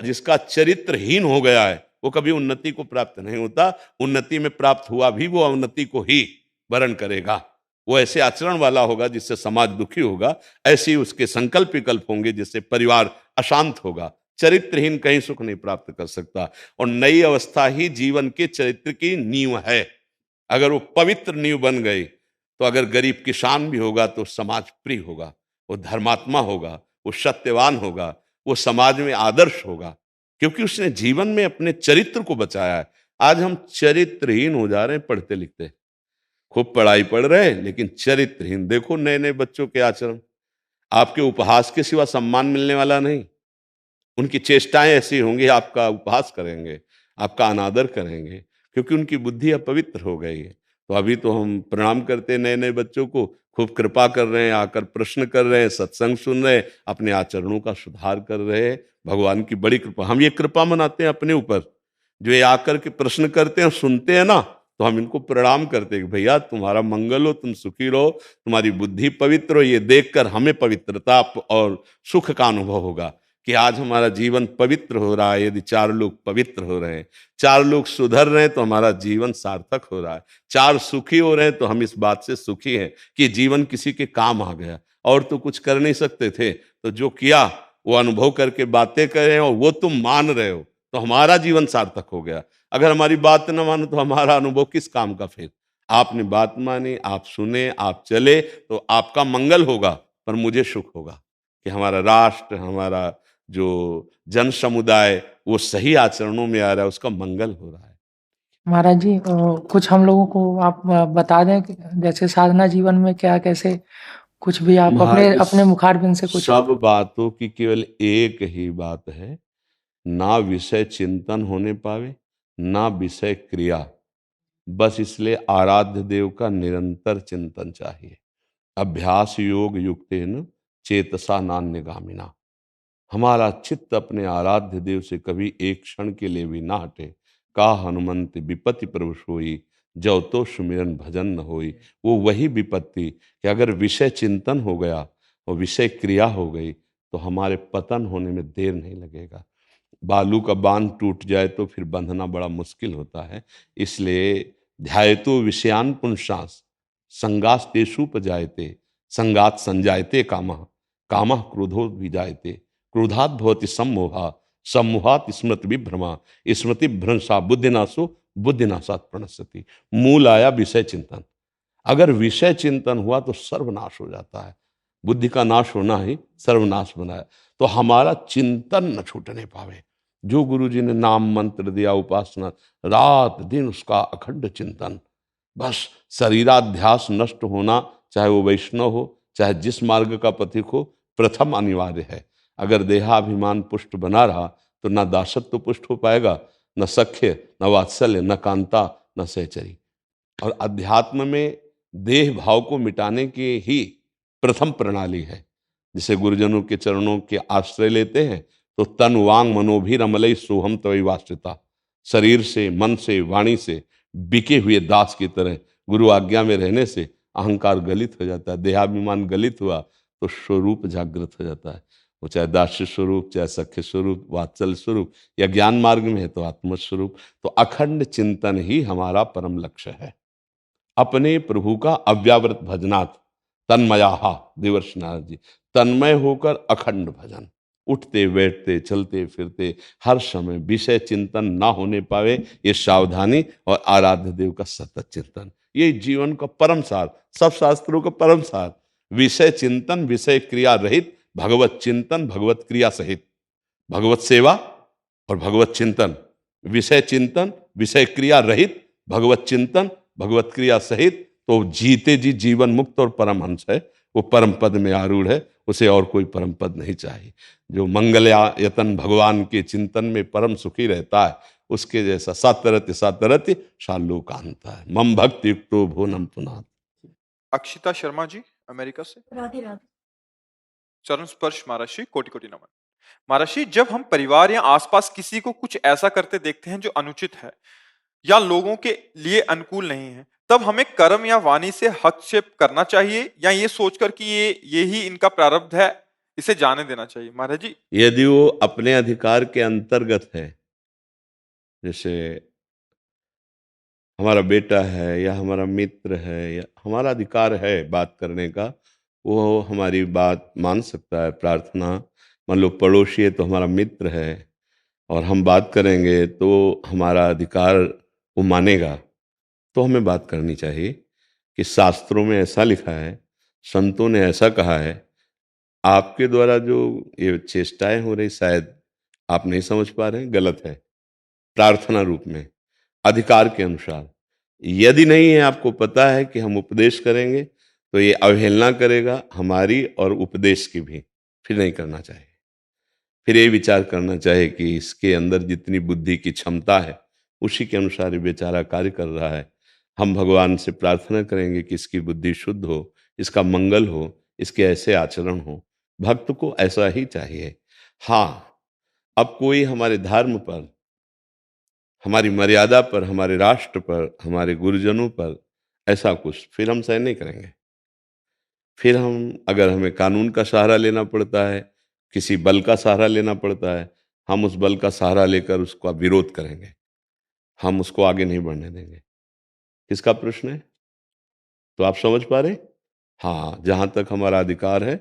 जिसका चरित्रहीन हो गया है वो कभी उन्नति को प्राप्त नहीं होता। उन्नति में प्राप्त हुआ भी वो अवनति को ही वरण करेगा। वो ऐसे आचरण वाला होगा जिससे समाज दुखी होगा, ऐसे ही उसके संकल्प विकल्प होंगे जिससे परिवार अशांत होगा। चरित्रहीन कहीं सुख नहीं प्राप्त कर सकता। और नई अवस्था ही जीवन के चरित्र की नींव है। अगर वो पवित्र नींव बन गई तो अगर गरीब किसान भी होगा तो समाज प्रिय होगा, वो धर्मात्मा होगा, वो सत्यवान होगा, वो समाज में आदर्श होगा, क्योंकि उसने जीवन में अपने चरित्र को बचाया है। आज हम चरित्रहीन हो जा रहे हैं पढ़ते लिखते, खूब पढ़ाई पढ़ रहे हैं लेकिन चरित्रहीन। देखो नए नए बच्चों के आचरण, आपके उपहास के सिवा सम्मान मिलने वाला नहीं। उनकी चेष्टाएं ऐसी होंगी, आपका उपहास करेंगे, आपका अनादर करेंगे, क्योंकि उनकी बुद्धि अपवित्र हो गई है। तो अभी तो हम प्रणाम करते हैं नए नए बच्चों को, खूब कृपा कर रहे हैं, आकर प्रश्न कर रहे हैं, सत्संग सुन रहे हैं, अपने आचरणों का सुधार कर रहे हैं। भगवान की बड़ी कृपा, हम ये कृपा मनाते हैं अपने ऊपर। जो ये आकर के प्रश्न करते हैं, सुनते हैं ना, तो हम इनको प्रणाम करते हैं कि भैया तुम्हारा मंगल हो, तुम सुखी रहो, तुम्हारी बुद्धि पवित्र हो। ये देखकर हमें पवित्रता और सुख का अनुभव होगा कि आज हमारा जीवन पवित्र हो रहा है। यदि 4 लोग पवित्र हो रहे हैं, 4 लोग सुधर रहे हैं, तो हमारा जीवन सार्थक हो रहा है। 4 सुखी हो रहे हैं तो हम इस बात से सुखी हैं कि जीवन किसी के काम आ गया। और तो कुछ कर नहीं सकते थे, तो जो किया वो अनुभव करके बातें कर रहे हैं और वो तुम मान रहे हो, तो हमारा जीवन सार्थक हो गया। अगर हमारी बात न मानो तो हमारा अनुभव किस काम का फिर? आपने बात मानी, आप सुने, आप चले, तो आपका मंगल होगा, पर मुझे सुख होगा कि हमारा राष्ट्र, हमारा जो जन समुदाय वो सही आचरणों में आ रहा है, उसका मंगल हो रहा है। महाराज जी कुछ हम लोगों को आप बता दें कि जैसे साधना जीवन में क्या कैसे कुछ भी आप अपने महाराज, अपने मुखारबिंद से कुछ सब बातों की केवल एक ही बात है, ना विषय चिंतन होने पावे, ना विषय क्रिया। बस इसलिए आराध्य देव का निरंतर चिंतन चाहिए। अभ्यास योग युक्तेन चेतसा नान्यगामिना। हमारा चित्त अपने आराध्य देव से कभी एक क्षण के लिए भी ना हटे। का हनुमंत विपत्ति प्रभु सोई, जौ तो सुमिरन भजन न होई। वो वही विपत्ति कि अगर विषय चिंतन हो गया और विषय क्रिया हो गई तो हमारे पतन होने में देर नहीं लगेगा। बालू का बांध टूट जाए तो फिर बंधना बड़ा मुश्किल होता है। इसलिए ध्यायतो विषयान पुंसांस संगास तेषुपजायते, संगात संजायते कामः, कामः क्रोधो विजायते, क्रोधात भवति सम्मोहा, सम्मोहात स्मृति विभ्रमा, स्मृति भ्रंशा बुद्धिनाशो, बुद्धिनाशात प्रणश्यति। मूल आया विषय चिंतन। अगर विषय चिंतन हुआ तो सर्वनाश हो जाता है। बुद्धि का नाश होना ही सर्वनाश बनाया। तो हमारा चिंतन न छूटने पावे। जो गुरु जी ने नाम मंत्र दिया, उपासना, रात दिन उसका अखंड चिंतन। बस शरीराध्यास नष्ट होना, चाहे वो वैष्णव हो, चाहे जिस मार्ग का पथिक हो, प्रथम अनिवार्य है। अगर देहाभिमान पुष्ट बना रहा तो न दासत्व पुष्ट हो पाएगा, न सख्य, न वात्सल्य, न कांता, न सहचरी। और अध्यात्म में देह भाव को मिटाने की ही प्रथम प्रणाली है। जिसे गुरुजनों के चरणों के आश्रय लेते हैं तो तन वांग मनोभीर अमलई सोहम तवई वास्यता। शरीर से, मन से, वाणी से बिके हुए दास की तरह गुरु आज्ञा में रहने से अहंकार गलित हो जाता है। देहाभिमान गलित हुआ तो स्वरूप जागृत हो जाता है। वो चाहे दास्य स्वरूप, चाहे सख्य स्वरूप, वात्सल स्वरूप, या ज्ञान मार्ग में है तो आत्मस्वरूप। तो अखंड चिंतन ही हमारा परम लक्ष्य है। अपने प्रभु का अव्यावृत भजनात् तन्मयाहा, देवर्षि नारद जी, तन्मय होकर अखंड भजन, उठते बैठते चलते फिरते हर समय विषय चिंतन ना होने पावे, ये सावधानी। और आराध्य देव का सतत चिंतन, ये जीवन का परम सार, सब शास्त्रों का परम सार। विषय चिंतन, विषय क्रिया रहित, भगवत चिंतन भगवत क्रिया सहित। भगवत सेवा और भगवत चिंतन, विषय चिंतन विषय क्रिया रहित, भगवत चिंतन भगवत क्रिया सहित, तो जीते जी जीवन मुक्त और परमहंस है। वो परम पद में आरूढ़ है, उसे और कोई परम पद नहीं चाहिए। जो मंगलयतन भगवान के चिंतन में परम सुखी रहता है, उसके जैसा सातरति सातरति शालोकांत है। मम भक्ति युक्तो भुवनम पुनात्। अक्षिता शर्मा जी अमेरिका से। राधे राधे। चरण स्पर्श महर्षि, कोटि कोटि नमन। महर्षि, जब हम परिवार या आसपास किसी को कुछ ऐसा करते देखते हैं जो अनुचित है या लोगों के लिए अनुकूल नहीं है, तब हमें कर्म या वाणी से हस्तक्षेप करना चाहिए या ये सोचकर कि ये ही इनका प्रारब्ध है, इसे जाने देना चाहिए? महाराज जी, यदि वो अपने अधिकार के अंतर्गत है, जैसे हमारा बेटा है या हमारा मित्र है, या हमारा अधिकार है बात करने का, वो हमारी बात मान सकता है। प्रार्थना, मान लो पड़ोसी है तो हमारा मित्र है और हम बात करेंगे तो हमारा अधिकार वो मानेगा, तो हमें बात करनी चाहिए। कि शास्त्रों में ऐसा लिखा है, संतों ने ऐसा कहा है। आपके द्वारा जो ये चेष्टाएं हो रही, शायद आप नहीं समझ पा रहे हैं, गलत है। प्रार्थना रूप में, अधिकार के अनुसार। यदि नहीं है, आपको पता है कि हम उपदेश करेंगे तो ये अवहेलना करेगा हमारी और उपदेश की भी, फिर नहीं करना चाहिए। फिर ये विचार करना चाहिए कि इसके अंदर जितनी बुद्धि की क्षमता है उसी के अनुसार ये बेचारा कार्य कर रहा है। हम भगवान से प्रार्थना करेंगे कि इसकी बुद्धि शुद्ध हो, इसका मंगल हो, इसके ऐसे आचरण हो। भक्त को ऐसा ही चाहिए। हाँ, अब कोई हमारे धर्म पर, हमारी मर्यादा पर, हमारे राष्ट्र पर, हमारे गुरुजनों पर ऐसा कुछ, फिर हम सहन नहीं करेंगे। फिर हम, अगर हमें कानून का सहारा लेना पड़ता है, किसी बल का सहारा लेना पड़ता है, हम उस बल का सहारा लेकर उसका विरोध करेंगे, हम उसको आगे नहीं बढ़ने देंगे। किसका प्रश्न है? तो आप समझ पा रहे? हाँ, जहां तक हमारा अधिकार है,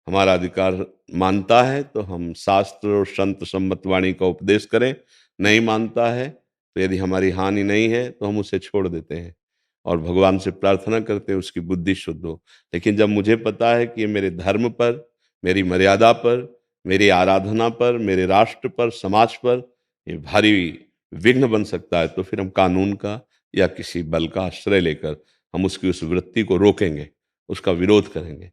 हमारा अधिकार मानता है तो हम शास्त्र और संत सम्मत वाणी का उपदेश करें, नहीं मानता है तो यदि हमारी हानि नहीं है तो हम उसे छोड़ देते हैं और भगवान से प्रार्थना करते हैं उसकी बुद्धि शुद्ध हो। लेकिन जब मुझे पता है कि ये मेरे धर्म पर, मेरी मर्यादा पर, मेरी आराधना पर, मेरे राष्ट्र पर, समाज पर ये भारी विघ्न बन सकता है, तो फिर हम कानून का या किसी बल का आश्रय लेकर हम उसकी उस वृत्ति को रोकेंगे, उसका विरोध करेंगे।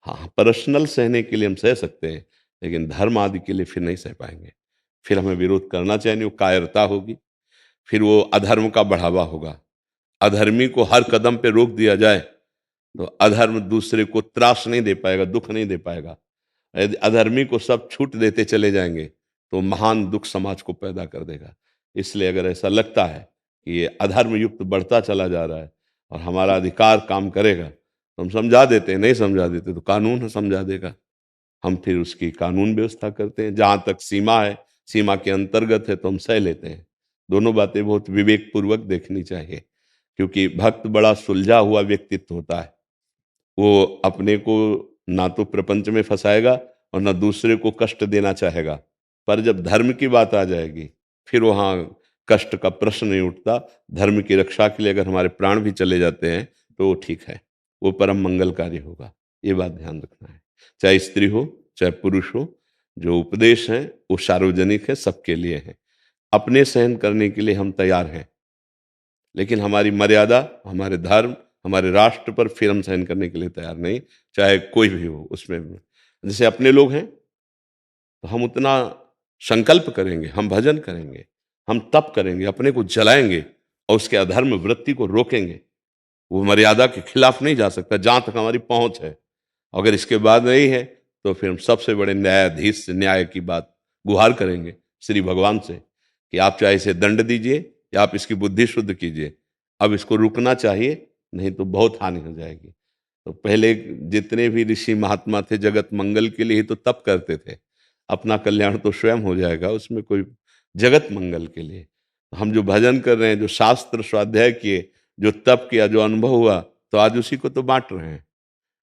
हाँ, पर्सनल सहने के लिए हम सह सकते हैं, लेकिन धर्म आदि के लिए फिर नहीं सह पाएंगे। फिर हमें विरोध करना चाहिए, नहीं वो कायरता होगी, फिर वो अधर्म का बढ़ावा होगा। अधर्मी को हर कदम पे रोक दिया जाए तो अधर्म दूसरे को त्रास नहीं दे पाएगा, दुख नहीं दे पाएगा। यदि अधर्मी को सब छूट देते चले जाएंगे तो महान दुख समाज को पैदा कर देगा। इसलिए अगर ऐसा लगता है कि ये अधर्म युक्त बढ़ता चला जा रहा है और हमारा अधिकार काम करेगा तो हम समझा देते हैं, नहीं समझा देते तो कानून समझा देगा। हम फिर उसकी कानून व्यवस्था करते हैं, जहां तक सीमा है, सीमा के अंतर्गत है तो हम सह लेते हैं। दोनों बातें बहुत विवेक पूर्वक देखनी चाहिए, क्योंकि भक्त बड़ा सुलझा हुआ व्यक्तित्व होता है। वो अपने को ना तो प्रपंच में फंसाएगा और ना दूसरे को कष्ट देना चाहेगा, पर जब धर्म की बात आ जाएगी फिर वहाँ कष्ट का प्रश्न नहीं उठता। धर्म की रक्षा के लिए अगर हमारे प्राण भी चले जाते हैं तो वो ठीक है, वो परम मंगलकारी होगा। ये बात ध्यान रखना है, चाहे स्त्री हो चाहे पुरुष हो। जो उपदेश है वो सार्वजनिक है, सबके लिए है। अपने सहन करने के लिए हम तैयार हैं, लेकिन हमारी मर्यादा, हमारे धर्म, हमारे राष्ट्र पर फिर हम सहन करने के लिए तैयार नहीं, चाहे कोई भी हो उसमें। जैसे अपने लोग हैं तो हम उतना संकल्प करेंगे, हम भजन करेंगे, हम तप करेंगे, अपने को जलाएंगे और उसके अधर्म वृत्ति को रोकेंगे। वो मर्यादा के खिलाफ नहीं जा सकता जहां तक हमारी पहुंच है। अगर इसके बाद नहीं है तो फिर हम सबसे बड़े न्यायाधीश से न्याय की बात गुहार करेंगे श्री भगवान से कि आप चाहे इसे दंड दीजिए या आप इसकी बुद्धि शुद्ध कीजिए, अब इसको रुकना चाहिए, नहीं तो बहुत हानि हो जाएगी। तो पहले जितने भी ऋषि महात्मा थे जगत मंगल के लिए ही तो तप करते थे, अपना कल्याण तो स्वयं हो जाएगा, उसमें कोई जगत मंगल के लिए। हम जो भजन कर रहे हैं, जो शास्त्र स्वाध्याय किए, जो तप किया, जो अनुभव हुआ, तो आज उसी को तो बांट रहे हैं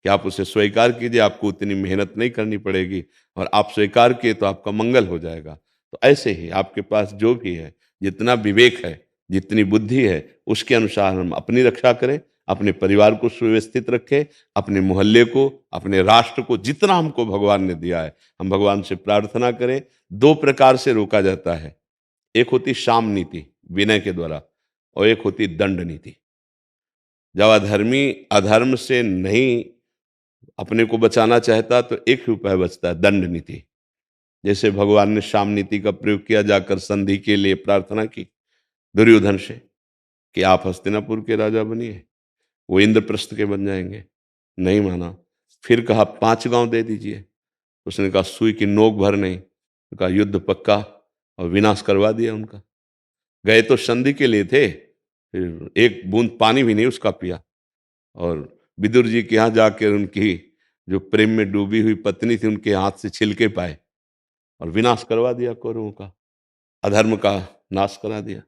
कि आप उसे स्वीकार कीजिए, आपको उतनी मेहनत नहीं करनी पड़ेगी और आप स्वीकार किए तो आपका मंगल हो जाएगा। तो ऐसे ही आपके पास जो भी है, जितना विवेक है, जितनी बुद्धि है, उसके अनुसार हम अपनी रक्षा करें, अपने परिवार को सुव्यवस्थित रखें, अपने मोहल्ले को, अपने राष्ट्र को, जितना हमको भगवान ने दिया है हम भगवान से प्रार्थना करें। दो प्रकार से रोका जाता है, एक होती साम नीति विनय के द्वारा और एक होती दंड नीति। जब अधर्मी अधर्म से नहीं अपने को बचाना चाहता तो एक ही उपाय बचता है, दंड नीति। जैसे भगवान ने साम नीति का प्रयोग किया, जाकर संधि के लिए प्रार्थना की दुर्योधन से कि आप हस्तिनापुर के राजा बनिए, वो इंद्रप्रस्थ के बन जाएंगे। नहीं माना, फिर कहा 5 गांव दे दीजिए, उसने कहा सुई की नोक भर नहीं, तो कहा युद्ध पक्का, और विनाश करवा दिया उनका। गए तो संधि के लिए थे, फिर एक बूंद पानी भी नहीं उसका पिया, और विदुर जी के यहाँ जाकर उनकी जो प्रेम में डूबी हुई पत्नी थी उनके हाथ से छिलके पाए और विनाश करवा दिया कौरवों का, अधर्म का नाश करा दिया।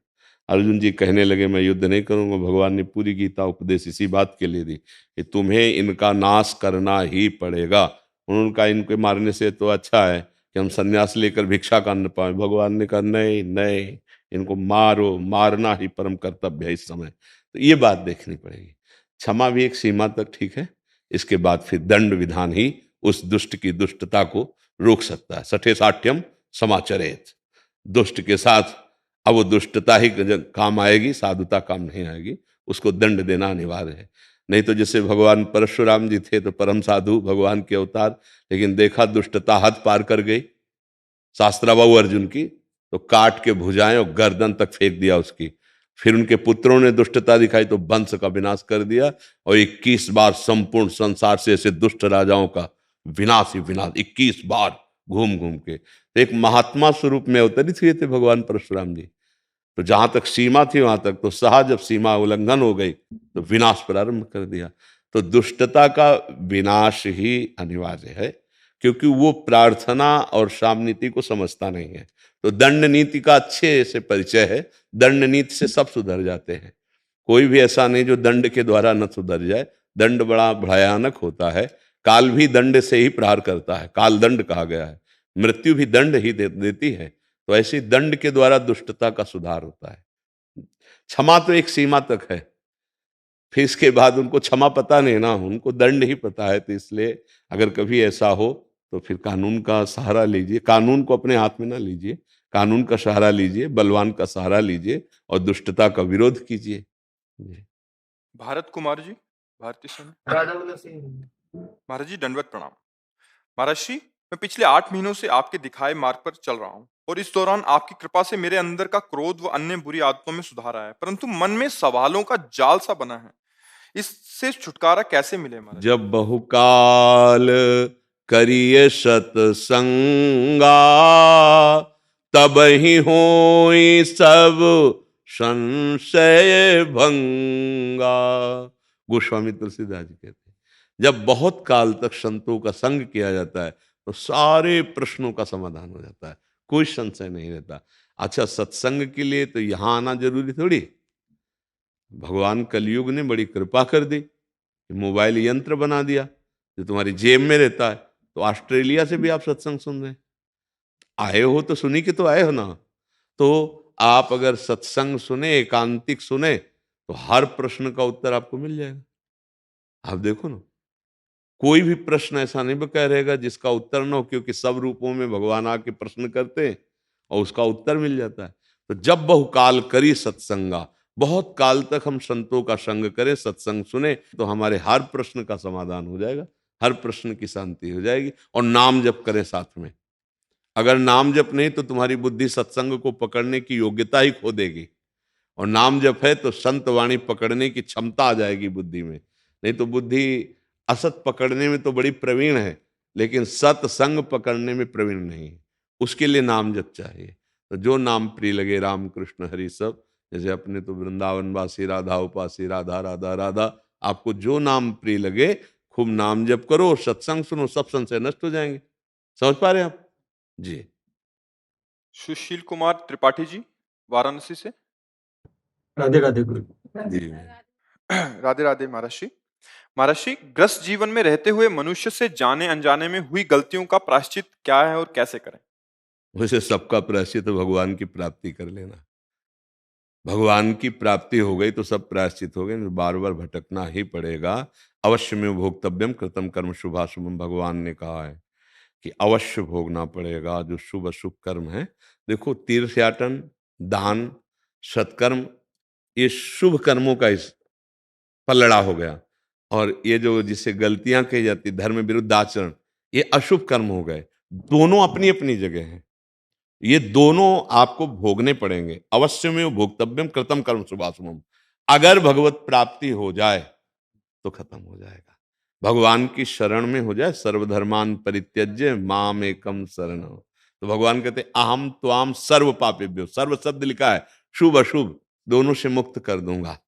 अर्जुन जी कहने लगे मैं युद्ध नहीं करूंगा। भगवान ने पूरी गीता उपदेश इसी बात के लिए दी कि तुम्हें इनका नाश करना ही पड़ेगा। उनका इनके मारने से तो अच्छा है कि हम संन्यास लेकर भिक्षा का अन्न पाए। भगवान ने कहा नहीं नहीं, इनको मारो, मारना ही परम कर्तव्य है इस समय। तो ये बात देखनी पड़ेगी। क्षमा भी एक सीमा तक ठीक है, इसके बाद फिर दंड विधान ही उस दुष्ट की दुष्टता को रोक सकता है। सठे साठ्यम समाचरेत, दुष्ट के साथ अब वो दुष्टता ही काम आएगी, साधुता काम नहीं आएगी, उसको दंड देना अनिवार्य है। नहीं तो जैसे भगवान परशुराम जी थे तो परम साधु भगवान के अवतार, लेकिन देखा दुष्टता हद पार कर गई शास्त्राबाहु अर्जुन की, तो काट के भुजाएं और गर्दन तक फेंक दिया उसकी। फिर उनके पुत्रों ने दुष्टता दिखाई तो वंश का विनाश कर दिया, और 21 बार संपूर्ण संसार से ऐसे दुष्ट राजाओं का विनाश ही विनाश, 21 बार घूम घूम के। तो एक महात्मा स्वरूप में अवतरित हुए थे भगवान परशुराम जी। तो जहां तक सीमा थी वहां तक तो सहा, जब सीमा उल्लंघन हो गई तो विनाश प्रारंभ कर दिया। तो दुष्टता का विनाश ही अनिवार्य है, क्योंकि वो प्रार्थना और साम नीति को समझता नहीं है। तो दंड नीति का अच्छे से परिचय है, दंड नीति से सब सुधर जाते हैं। कोई भी ऐसा नहीं जो दंड के द्वारा न सुधर जाए। दंड बड़ा भयानक होता है, काल भी दंड से ही प्रहार करता है, काल दंड कहा गया है, मृत्यु भी दंड ही देती है। तो ऐसी दंड के द्वारा दुष्टता का सुधार होता है। क्षमा तो एक सीमा तक है, फिर इसके बाद उनको क्षमा पता नहीं ना, उनको दंड ही पता है। तो इसलिए अगर कभी ऐसा हो तो फिर कानून का सहारा लीजिए, कानून को अपने हाथ में ना लीजिए, कानून का सहारा लीजिए, बलवान का सहारा लीजिए और दुष्टता का विरोध कीजिए। भारत कुमार जी, भारतीय सेना। महाराज जी दंडवत प्रणाम। महाराज जी, मैं पिछले 8 महीनों से आपके दिखाए मार्ग पर चल रहा हूँ और इस दौरान आपकी कृपा से मेरे अंदर का क्रोध व अन्य बुरी आदतों में सुधार आया है, परंतु मन में सवालों का जाल सा बना है। इससे छुटकारा कैसे मिले महाराज? जब बहुकाल करिए सत्संगा, तब ही होई सब संशय भंगा। गोस्वामी तुलसीदास जी कहते हैं जब बहुत काल तक संतों का संग किया जाता है तो सारे प्रश्नों का समाधान हो जाता है, कोई संशय नहीं रहता। अच्छा, सत्संग के लिए तो यहां आना जरूरी थोड़ी। भगवान कलयुग ने बड़ी कृपा कर दी, मोबाइल यंत्र बना दिया जो तुम्हारी जेब में रहता है। तो ऑस्ट्रेलिया से भी आप सत्संग सुन रहे हैं, आए हो तो सुनी के तो आए हो ना। तो आप अगर सत्संग सुने, एकांतिक सुने, तो हर प्रश्न का उत्तर आपको मिल जाएगा। आप देखो ना, कोई भी प्रश्न ऐसा नहीं बकाया रहेगा जिसका उत्तर ना हो, क्योंकि सब रूपों में भगवान आके प्रश्न करते हैं और उसका उत्तर मिल जाता है। तो जब बहुकाल करी सत्संगा, बहुत काल तक हम संतों का संग करें, सत्संग सुने, तो हमारे हर प्रश्न का समाधान हो जाएगा, हर प्रश्न की शांति हो जाएगी। और नाम जप करें साथ में। अगर नाम जप नहीं तो तुम्हारी बुद्धि सत्संग को पकड़ने की योग्यता ही खो देगी, और नाम जप है तो संत वाणी पकड़ने की क्षमता आ जाएगी बुद्धि में। नहीं तो बुद्धि असत पकड़ने में तो बड़ी प्रवीण है, लेकिन सत्संग पकड़ने में प्रवीण नहीं है। उसके लिए नाम जप चाहिए। तो जो नाम प्रिय लगे, राम कृष्ण हरि सब, जैसे अपने तो वृंदावन वासी राधा उपासी, राधा राधा राधा, आपको जो नाम प्रिय लगे खूब नाम जप करो, सत्संग सुनो, सब संशय नष्ट हो जाएंगे। समझ पा रहे हैं आप जी? सुशील कुमार त्रिपाठी जी, वाराणसी से। राधे राधे गुरु। जी राधे राधे महाराज जी। महाराज जी, ग्रस्त जीवन में रहते हुए मनुष्य से जाने अनजाने में हुई गलतियों का प्रायश्चित क्या है और कैसे करें? वैसे सबका प्रायश्चित तो भगवान की प्राप्ति कर लेना। भगवान की प्राप्ति हो गई तो सब प्रायश्चित हो गए, बार बार भटकना ही पड़ेगा। अवश्य में भोक्तव्यम कृतम कर्म शुभाशुभम, भगवान ने कहा है कि अवश्य भोगना पड़ेगा जो शुभ अशुभ कर्म है। देखो, तीर्थयाटन, दान, सत्कर्म, ये शुभ कर्मों का इस पलड़ा हो गया, और ये जो जिसे गलतियां कही जाती, धर्म विरुद्ध आचरण, ये अशुभ कर्म हो गए। दोनों अपनी अपनी जगह हैं, ये दोनों आपको भोगने पड़ेंगे। अवश्य में भोक्तव्यम कृतम कर्म शुभाशुभम। अगर भगवत प्राप्ति हो जाए तो खत्म हो जाएगा, भगवान की शरण में हो जाए। सर्वधर्मान परित्यज्य माम एकम शरणम। तो भगवान कहते अहम त्वाम सर्व पापेभ्यो, सर्व शब्द लिखा है, शुभ अशुभ दोनों से मुक्त कर दूंगा,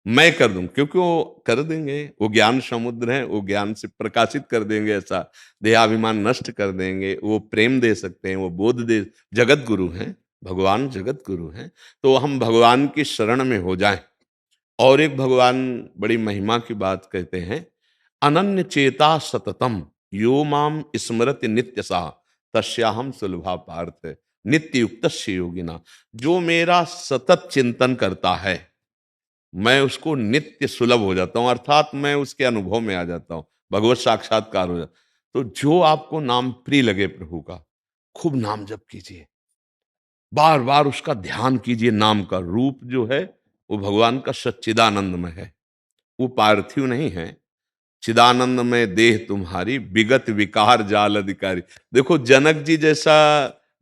मैं कर दूं, क्योंकि वो कर देंगे, वो ज्ञान समुद्र है, वो ज्ञान से प्रकाशित कर देंगे, ऐसा देहाभिमान नष्ट कर देंगे, वो प्रेम दे सकते हैं, वो बोध दे, जगत गुरु हैं, भगवान जगत गुरु हैं। तो हम भगवान की शरण में हो जाएं। और एक भगवान बड़ी महिमा की बात कहते हैं, अनन्य चेता सततम यो माम स्मरति नित्य सा तस्याहम सुलभा पार्थ नित्य युक्त योगिना। जो मेरा सतत चिंतन करता है मैं उसको नित्य सुलभ हो जाता हूं, अर्थात मैं उसके अनुभव में आ जाता हूं, भगवत साक्षात्कार हो जाता। तो जो आपको नाम प्रिय लगे प्रभु का, खूब नाम जप कीजिए, बार बार उसका ध्यान कीजिए। नाम का रूप जो है वो भगवान का सच्चिदानंद में है, वो पार्थिव नहीं है। चिदानंद में देह तुम्हारी विगत विकार जाल अधिकारी। देखो, जनक जी जैसा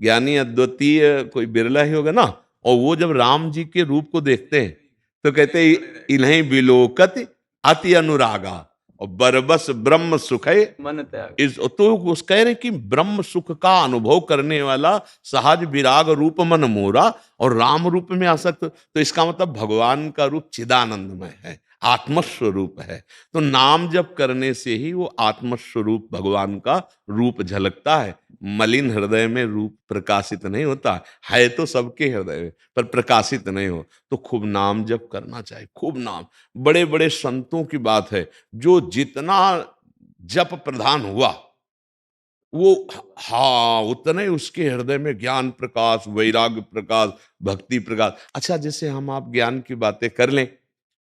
ज्ञानी अद्वितीय कोई बिरला ही होगा ना, और वो जब राम जी के रूप को देखते हैं तो कहते इन्हें विलोकत अति अनुरागा और बरबस ब्रह्म सुख मन त्याग। तो उस कह रहे कि ब्रह्म सुख का अनुभव करने वाला सहज विराग रूप मन मोरा, और राम रूप में आसक्त। तो इसका मतलब भगवान का रूप चिदानंदमय है, आत्मस्वरूप है। तो नाम जप करने से ही वो आत्मस्वरूप भगवान का रूप झलकता है। मलिन हृदय में रूप प्रकाशित नहीं होता है, तो सबके हृदय में, पर प्रकाशित नहीं हो। तो खूब नाम जप करना चाहिए, खूब नाम। बड़े बड़े संतों की बात है, जो जितना जप प्रधान हुआ वो, हाँ, उतने उसके हृदय में ज्ञान प्रकाश, वैराग्य प्रकाश, भक्ति प्रकाश। अच्छा, जैसे हम आप ज्ञान की बातें कर लें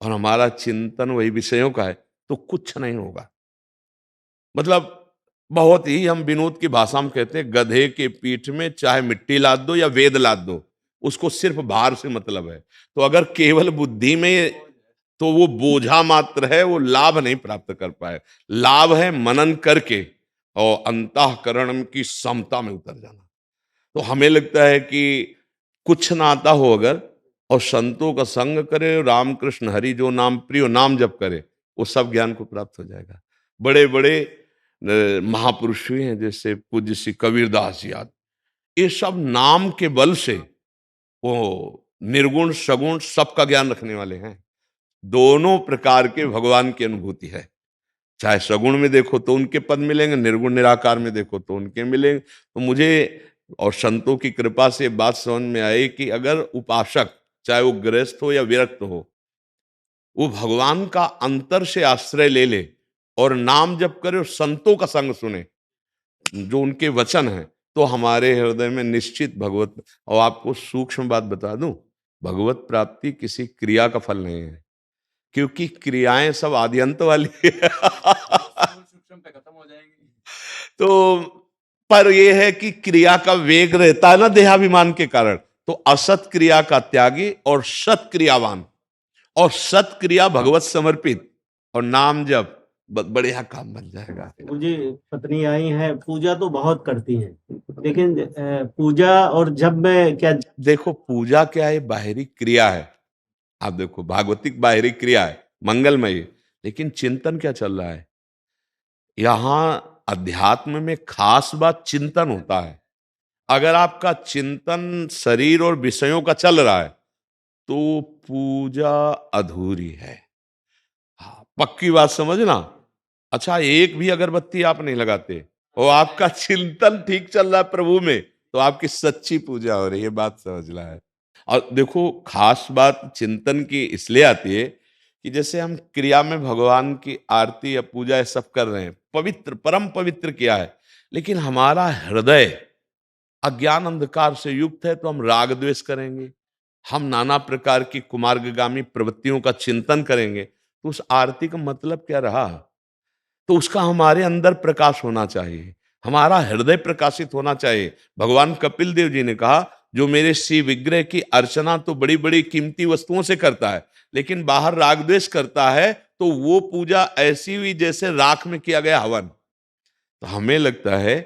और हमारा चिंतन वही विषयों का है, तो कुछ नहीं होगा। मतलब बहुत ही, हम विनोद की भाषा में कहते हैं, गधे के पीठ में चाहे मिट्टी लाद दो या वेद लाद दो, उसको सिर्फ भार से मतलब है। तो अगर केवल बुद्धि में, तो वो बोझा मात्र है, वो लाभ नहीं प्राप्त कर पाए। लाभ है मनन करके और अंतःकरण की समता में उतर जाना। तो हमें लगता है कि कुछ ना आता हो अगर, और संतों का संग करे, रामकृष्ण हरि जो नाम प्रिय नाम जप करे, वो सब ज्ञान को प्राप्त हो जाएगा। बड़े बड़े महापुरुष हुए हैं, जैसे पूज्य श्री कबीरदास जी आदि, ये सब नाम के बल से वो निर्गुण सगुण सबका ज्ञान रखने वाले हैं। दोनों प्रकार के भगवान की अनुभूति है। चाहे सगुण में देखो तो उनके पद मिलेंगे, निर्गुण निराकार में देखो तो उनके मिलेंगे। तो मुझे और संतों की कृपा से बात समझ में आई कि अगर उपासक, चाहे वो गृहस्थ हो या विरक्त हो, वो भगवान का अंतर से आश्रय ले ले और नाम जप करे और संतों का संग सुने, जो उनके वचन हैं, तो हमारे हृदय में निश्चित भगवत। और आपको सूक्ष्म बात बता दूं, भगवत प्राप्ति किसी क्रिया का फल नहीं है, क्योंकि क्रियाएं सब आद्यंत वाली है। तो पर यह है कि क्रिया का वेग रहता है ना देहाभिमान के कारण, तो असत क्रिया का त्यागी और सत क्रियावान, और सत क्रिया भगवत समर्पित और नाम जप, बढ़िया काम बन जाएगा। मुझे पत्नी आई है, पूजा तो बहुत करती है, लेकिन पूजा और जब में क्या, देखो पूजा क्या है, बाहरी क्रिया है। आप देखो भागवतिक बाहरी क्रिया है, मंगलमय, लेकिन चिंतन क्या चल रहा है यहां? अध्यात्म में खास बात चिंतन होता है। अगर आपका चिंतन शरीर और विषयों का चल रहा है, तो पूजा अधूरी है। हाँ, पक्की बात समझना। अच्छा, एक भी अगरबत्ती आप नहीं लगाते और आपका चिंतन ठीक चल रहा है प्रभु में, तो आपकी सच्ची पूजा हो रही है, बात समझना है। और देखो खास बात चिंतन की इसलिए आती है कि जैसे हम क्रिया में भगवान की आरती या पूजा ये सब कर रहे हैं, पवित्र परम पवित्र किया है, लेकिन हमारा हृदय अज्ञान अंधकार से युक्त है, तो हम राग द्वेष करेंगे, हम नाना प्रकार की कुमार्गगामी प्रवृत्तियों का चिंतन करेंगे, तो उस आरती का मतलब क्या रहा? तो उसका हमारे अंदर प्रकाश होना चाहिए, हमारा हृदय प्रकाशित होना चाहिए। भगवान कपिल देव जी ने कहा, जो मेरे श्री विग्रह की अर्चना तो बड़ी बड़ी कीमती वस्तुओं से करता है, लेकिन बाहर राग द्वेष करता है, तो वो पूजा ऐसी हुई जैसे राख में किया गया हवन। तो हमें लगता है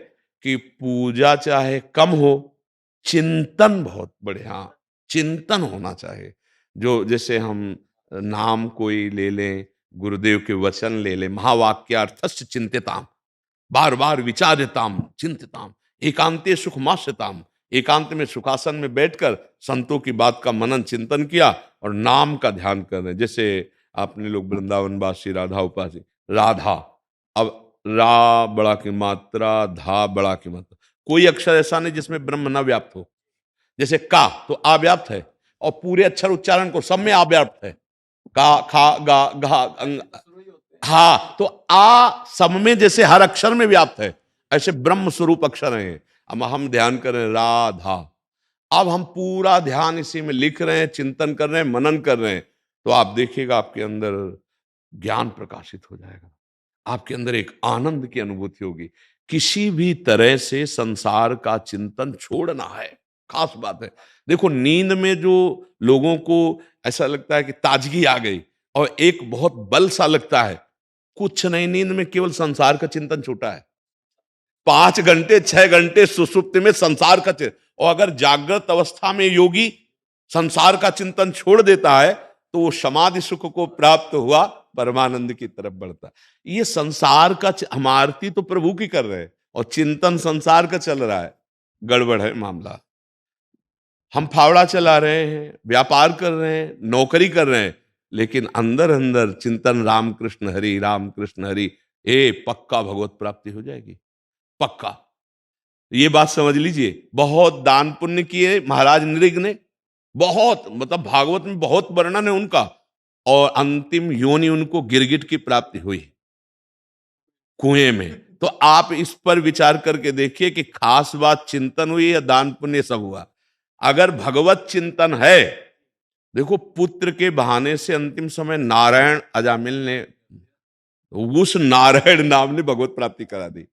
कि पूजा चाहे कम हो, चिंतन बहुत बढ़िया, चिंतन होना चाहिए। जो जैसे हम नाम कोई ले लें, गुरुदेव के वचन ले लें, महावाक्यार्थस्य चिंतिताम, बार बार विचार्यताम चिंतिताम, एकांते सुखमास्यताम, एकांत में सुखासन में बैठकर संतों की बात का मनन चिंतन किया और नाम का ध्यान कर रहे। जैसे आपने लोग वृंदावन वासी राधा उपासी, राधा, अब रा बड़ा की मात्रा, धा बड़ा की मात्रा, कोई अक्षर ऐसा नहीं जिसमें ब्रह्म न व्याप्त हो। जैसे का तो अव्याप्त है, और पूरे अक्षर उच्चारण को सब में अव्याप्त है, का खा गा घा अंग, हाँ, तो आ सब में जैसे हर अक्षर में व्याप्त है, ऐसे ब्रह्म स्वरूप अक्षर है। अब हम ध्यान करें राधा, अब हम पूरा ध्यान इसी में लिख रहे हैं, चिंतन कर रहे हैं, मनन कर रहे हैं, तो आप देखिएगा आपके अंदर ज्ञान प्रकाशित हो जाएगा, आपके अंदर एक आनंद की अनुभूति होगी। किसी भी तरह से संसार का चिंतन छोड़ना है, खास बात है। देखो नींद में जो लोगों को ऐसा लगता है कि ताजगी आ गई और एक बहुत बल सा लगता है, कुछ नहीं, नींद में केवल संसार का चिंतन छूटा है। 5 घंटे 6 घंटे सुसुप्ति में संसार का चिंतन, और अगर जागृत अवस्था में योगी संसार का चिंतन छोड़ देता है, तो वो समाधि सुख को प्राप्त हुआ परमानंद की तरफ बढ़ता है। ये संसार का हम आरती तो प्रभु की कर रहे हैं और चिंतन संसार का चल रहा है, गड़बड़ है मामला। हम फावड़ा चला रहे हैं, व्यापार कर रहे हैं, नौकरी कर रहे हैं, लेकिन अंदर अंदर चिंतन राम कृष्ण हरि, पक्का भगवत प्राप्ति हो जाएगी, पक्का। ये बात समझ लीजिए। बहुत दान पुण्य किए महाराज नृग ने, बहुत, मतलब भागवत में बहुत वर्णन है उनका, और अंतिम योनि उनको गिरगिट की प्राप्ति हुई कुएं में। तो आप इस पर विचार करके देखिए कि खास बात चिंतन हुई या दान पुण्य सब हुआ। अगर भगवत चिंतन है, देखो पुत्र के बहाने से अंतिम समय नारायण अजामिल ने, उस नारायण नाम ने भगवत प्राप्ति करा दी।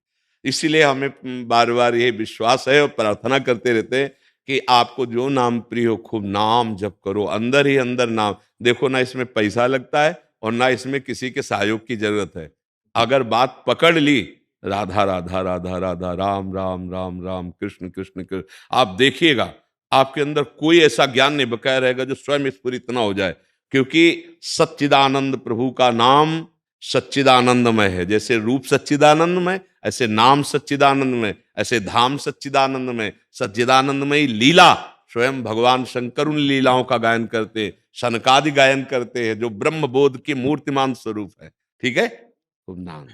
इसीलिए हमें बार बार ये विश्वास है और प्रार्थना करते रहते हैं कि आपको जो नाम प्रिय हो खूब नाम जप करो, अंदर ही अंदर नाम। देखो ना इसमें पैसा लगता है और ना इसमें किसी के सहयोग की जरूरत है। अगर बात पकड़ ली, राधा राधा राधा राधा, राम राम राम राम, कृष्ण कृष्ण कृष्ण, आप देखिएगा आपके अंदर कोई ऐसा ज्ञान नहीं बकाया रहेगा जो स्वयं स्फुरित ना हो जाए। क्योंकि सच्चिदानंद प्रभु का नाम सच्चिदानंदमय है। जैसे रूप सच्चिदानंदमय, ऐसे नाम सच्चिदानंदमय, ऐसे धाम सच्चिदानंदमय, सच्चिदानंदमयी लीला। स्वयं भगवान शंकर उन लीलाओं का गायन करते, शनकादि गायन करते हैं, जो ब्रह्म बोध के मूर्तिमान स्वरूप है। ठीक है, खूब नाम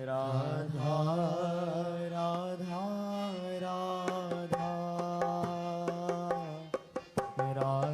राधा राधा राधा राधा राधा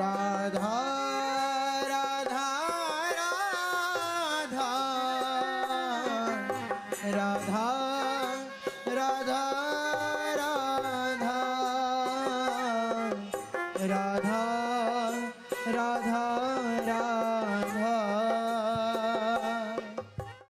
राधा राधा राधा राधा राधा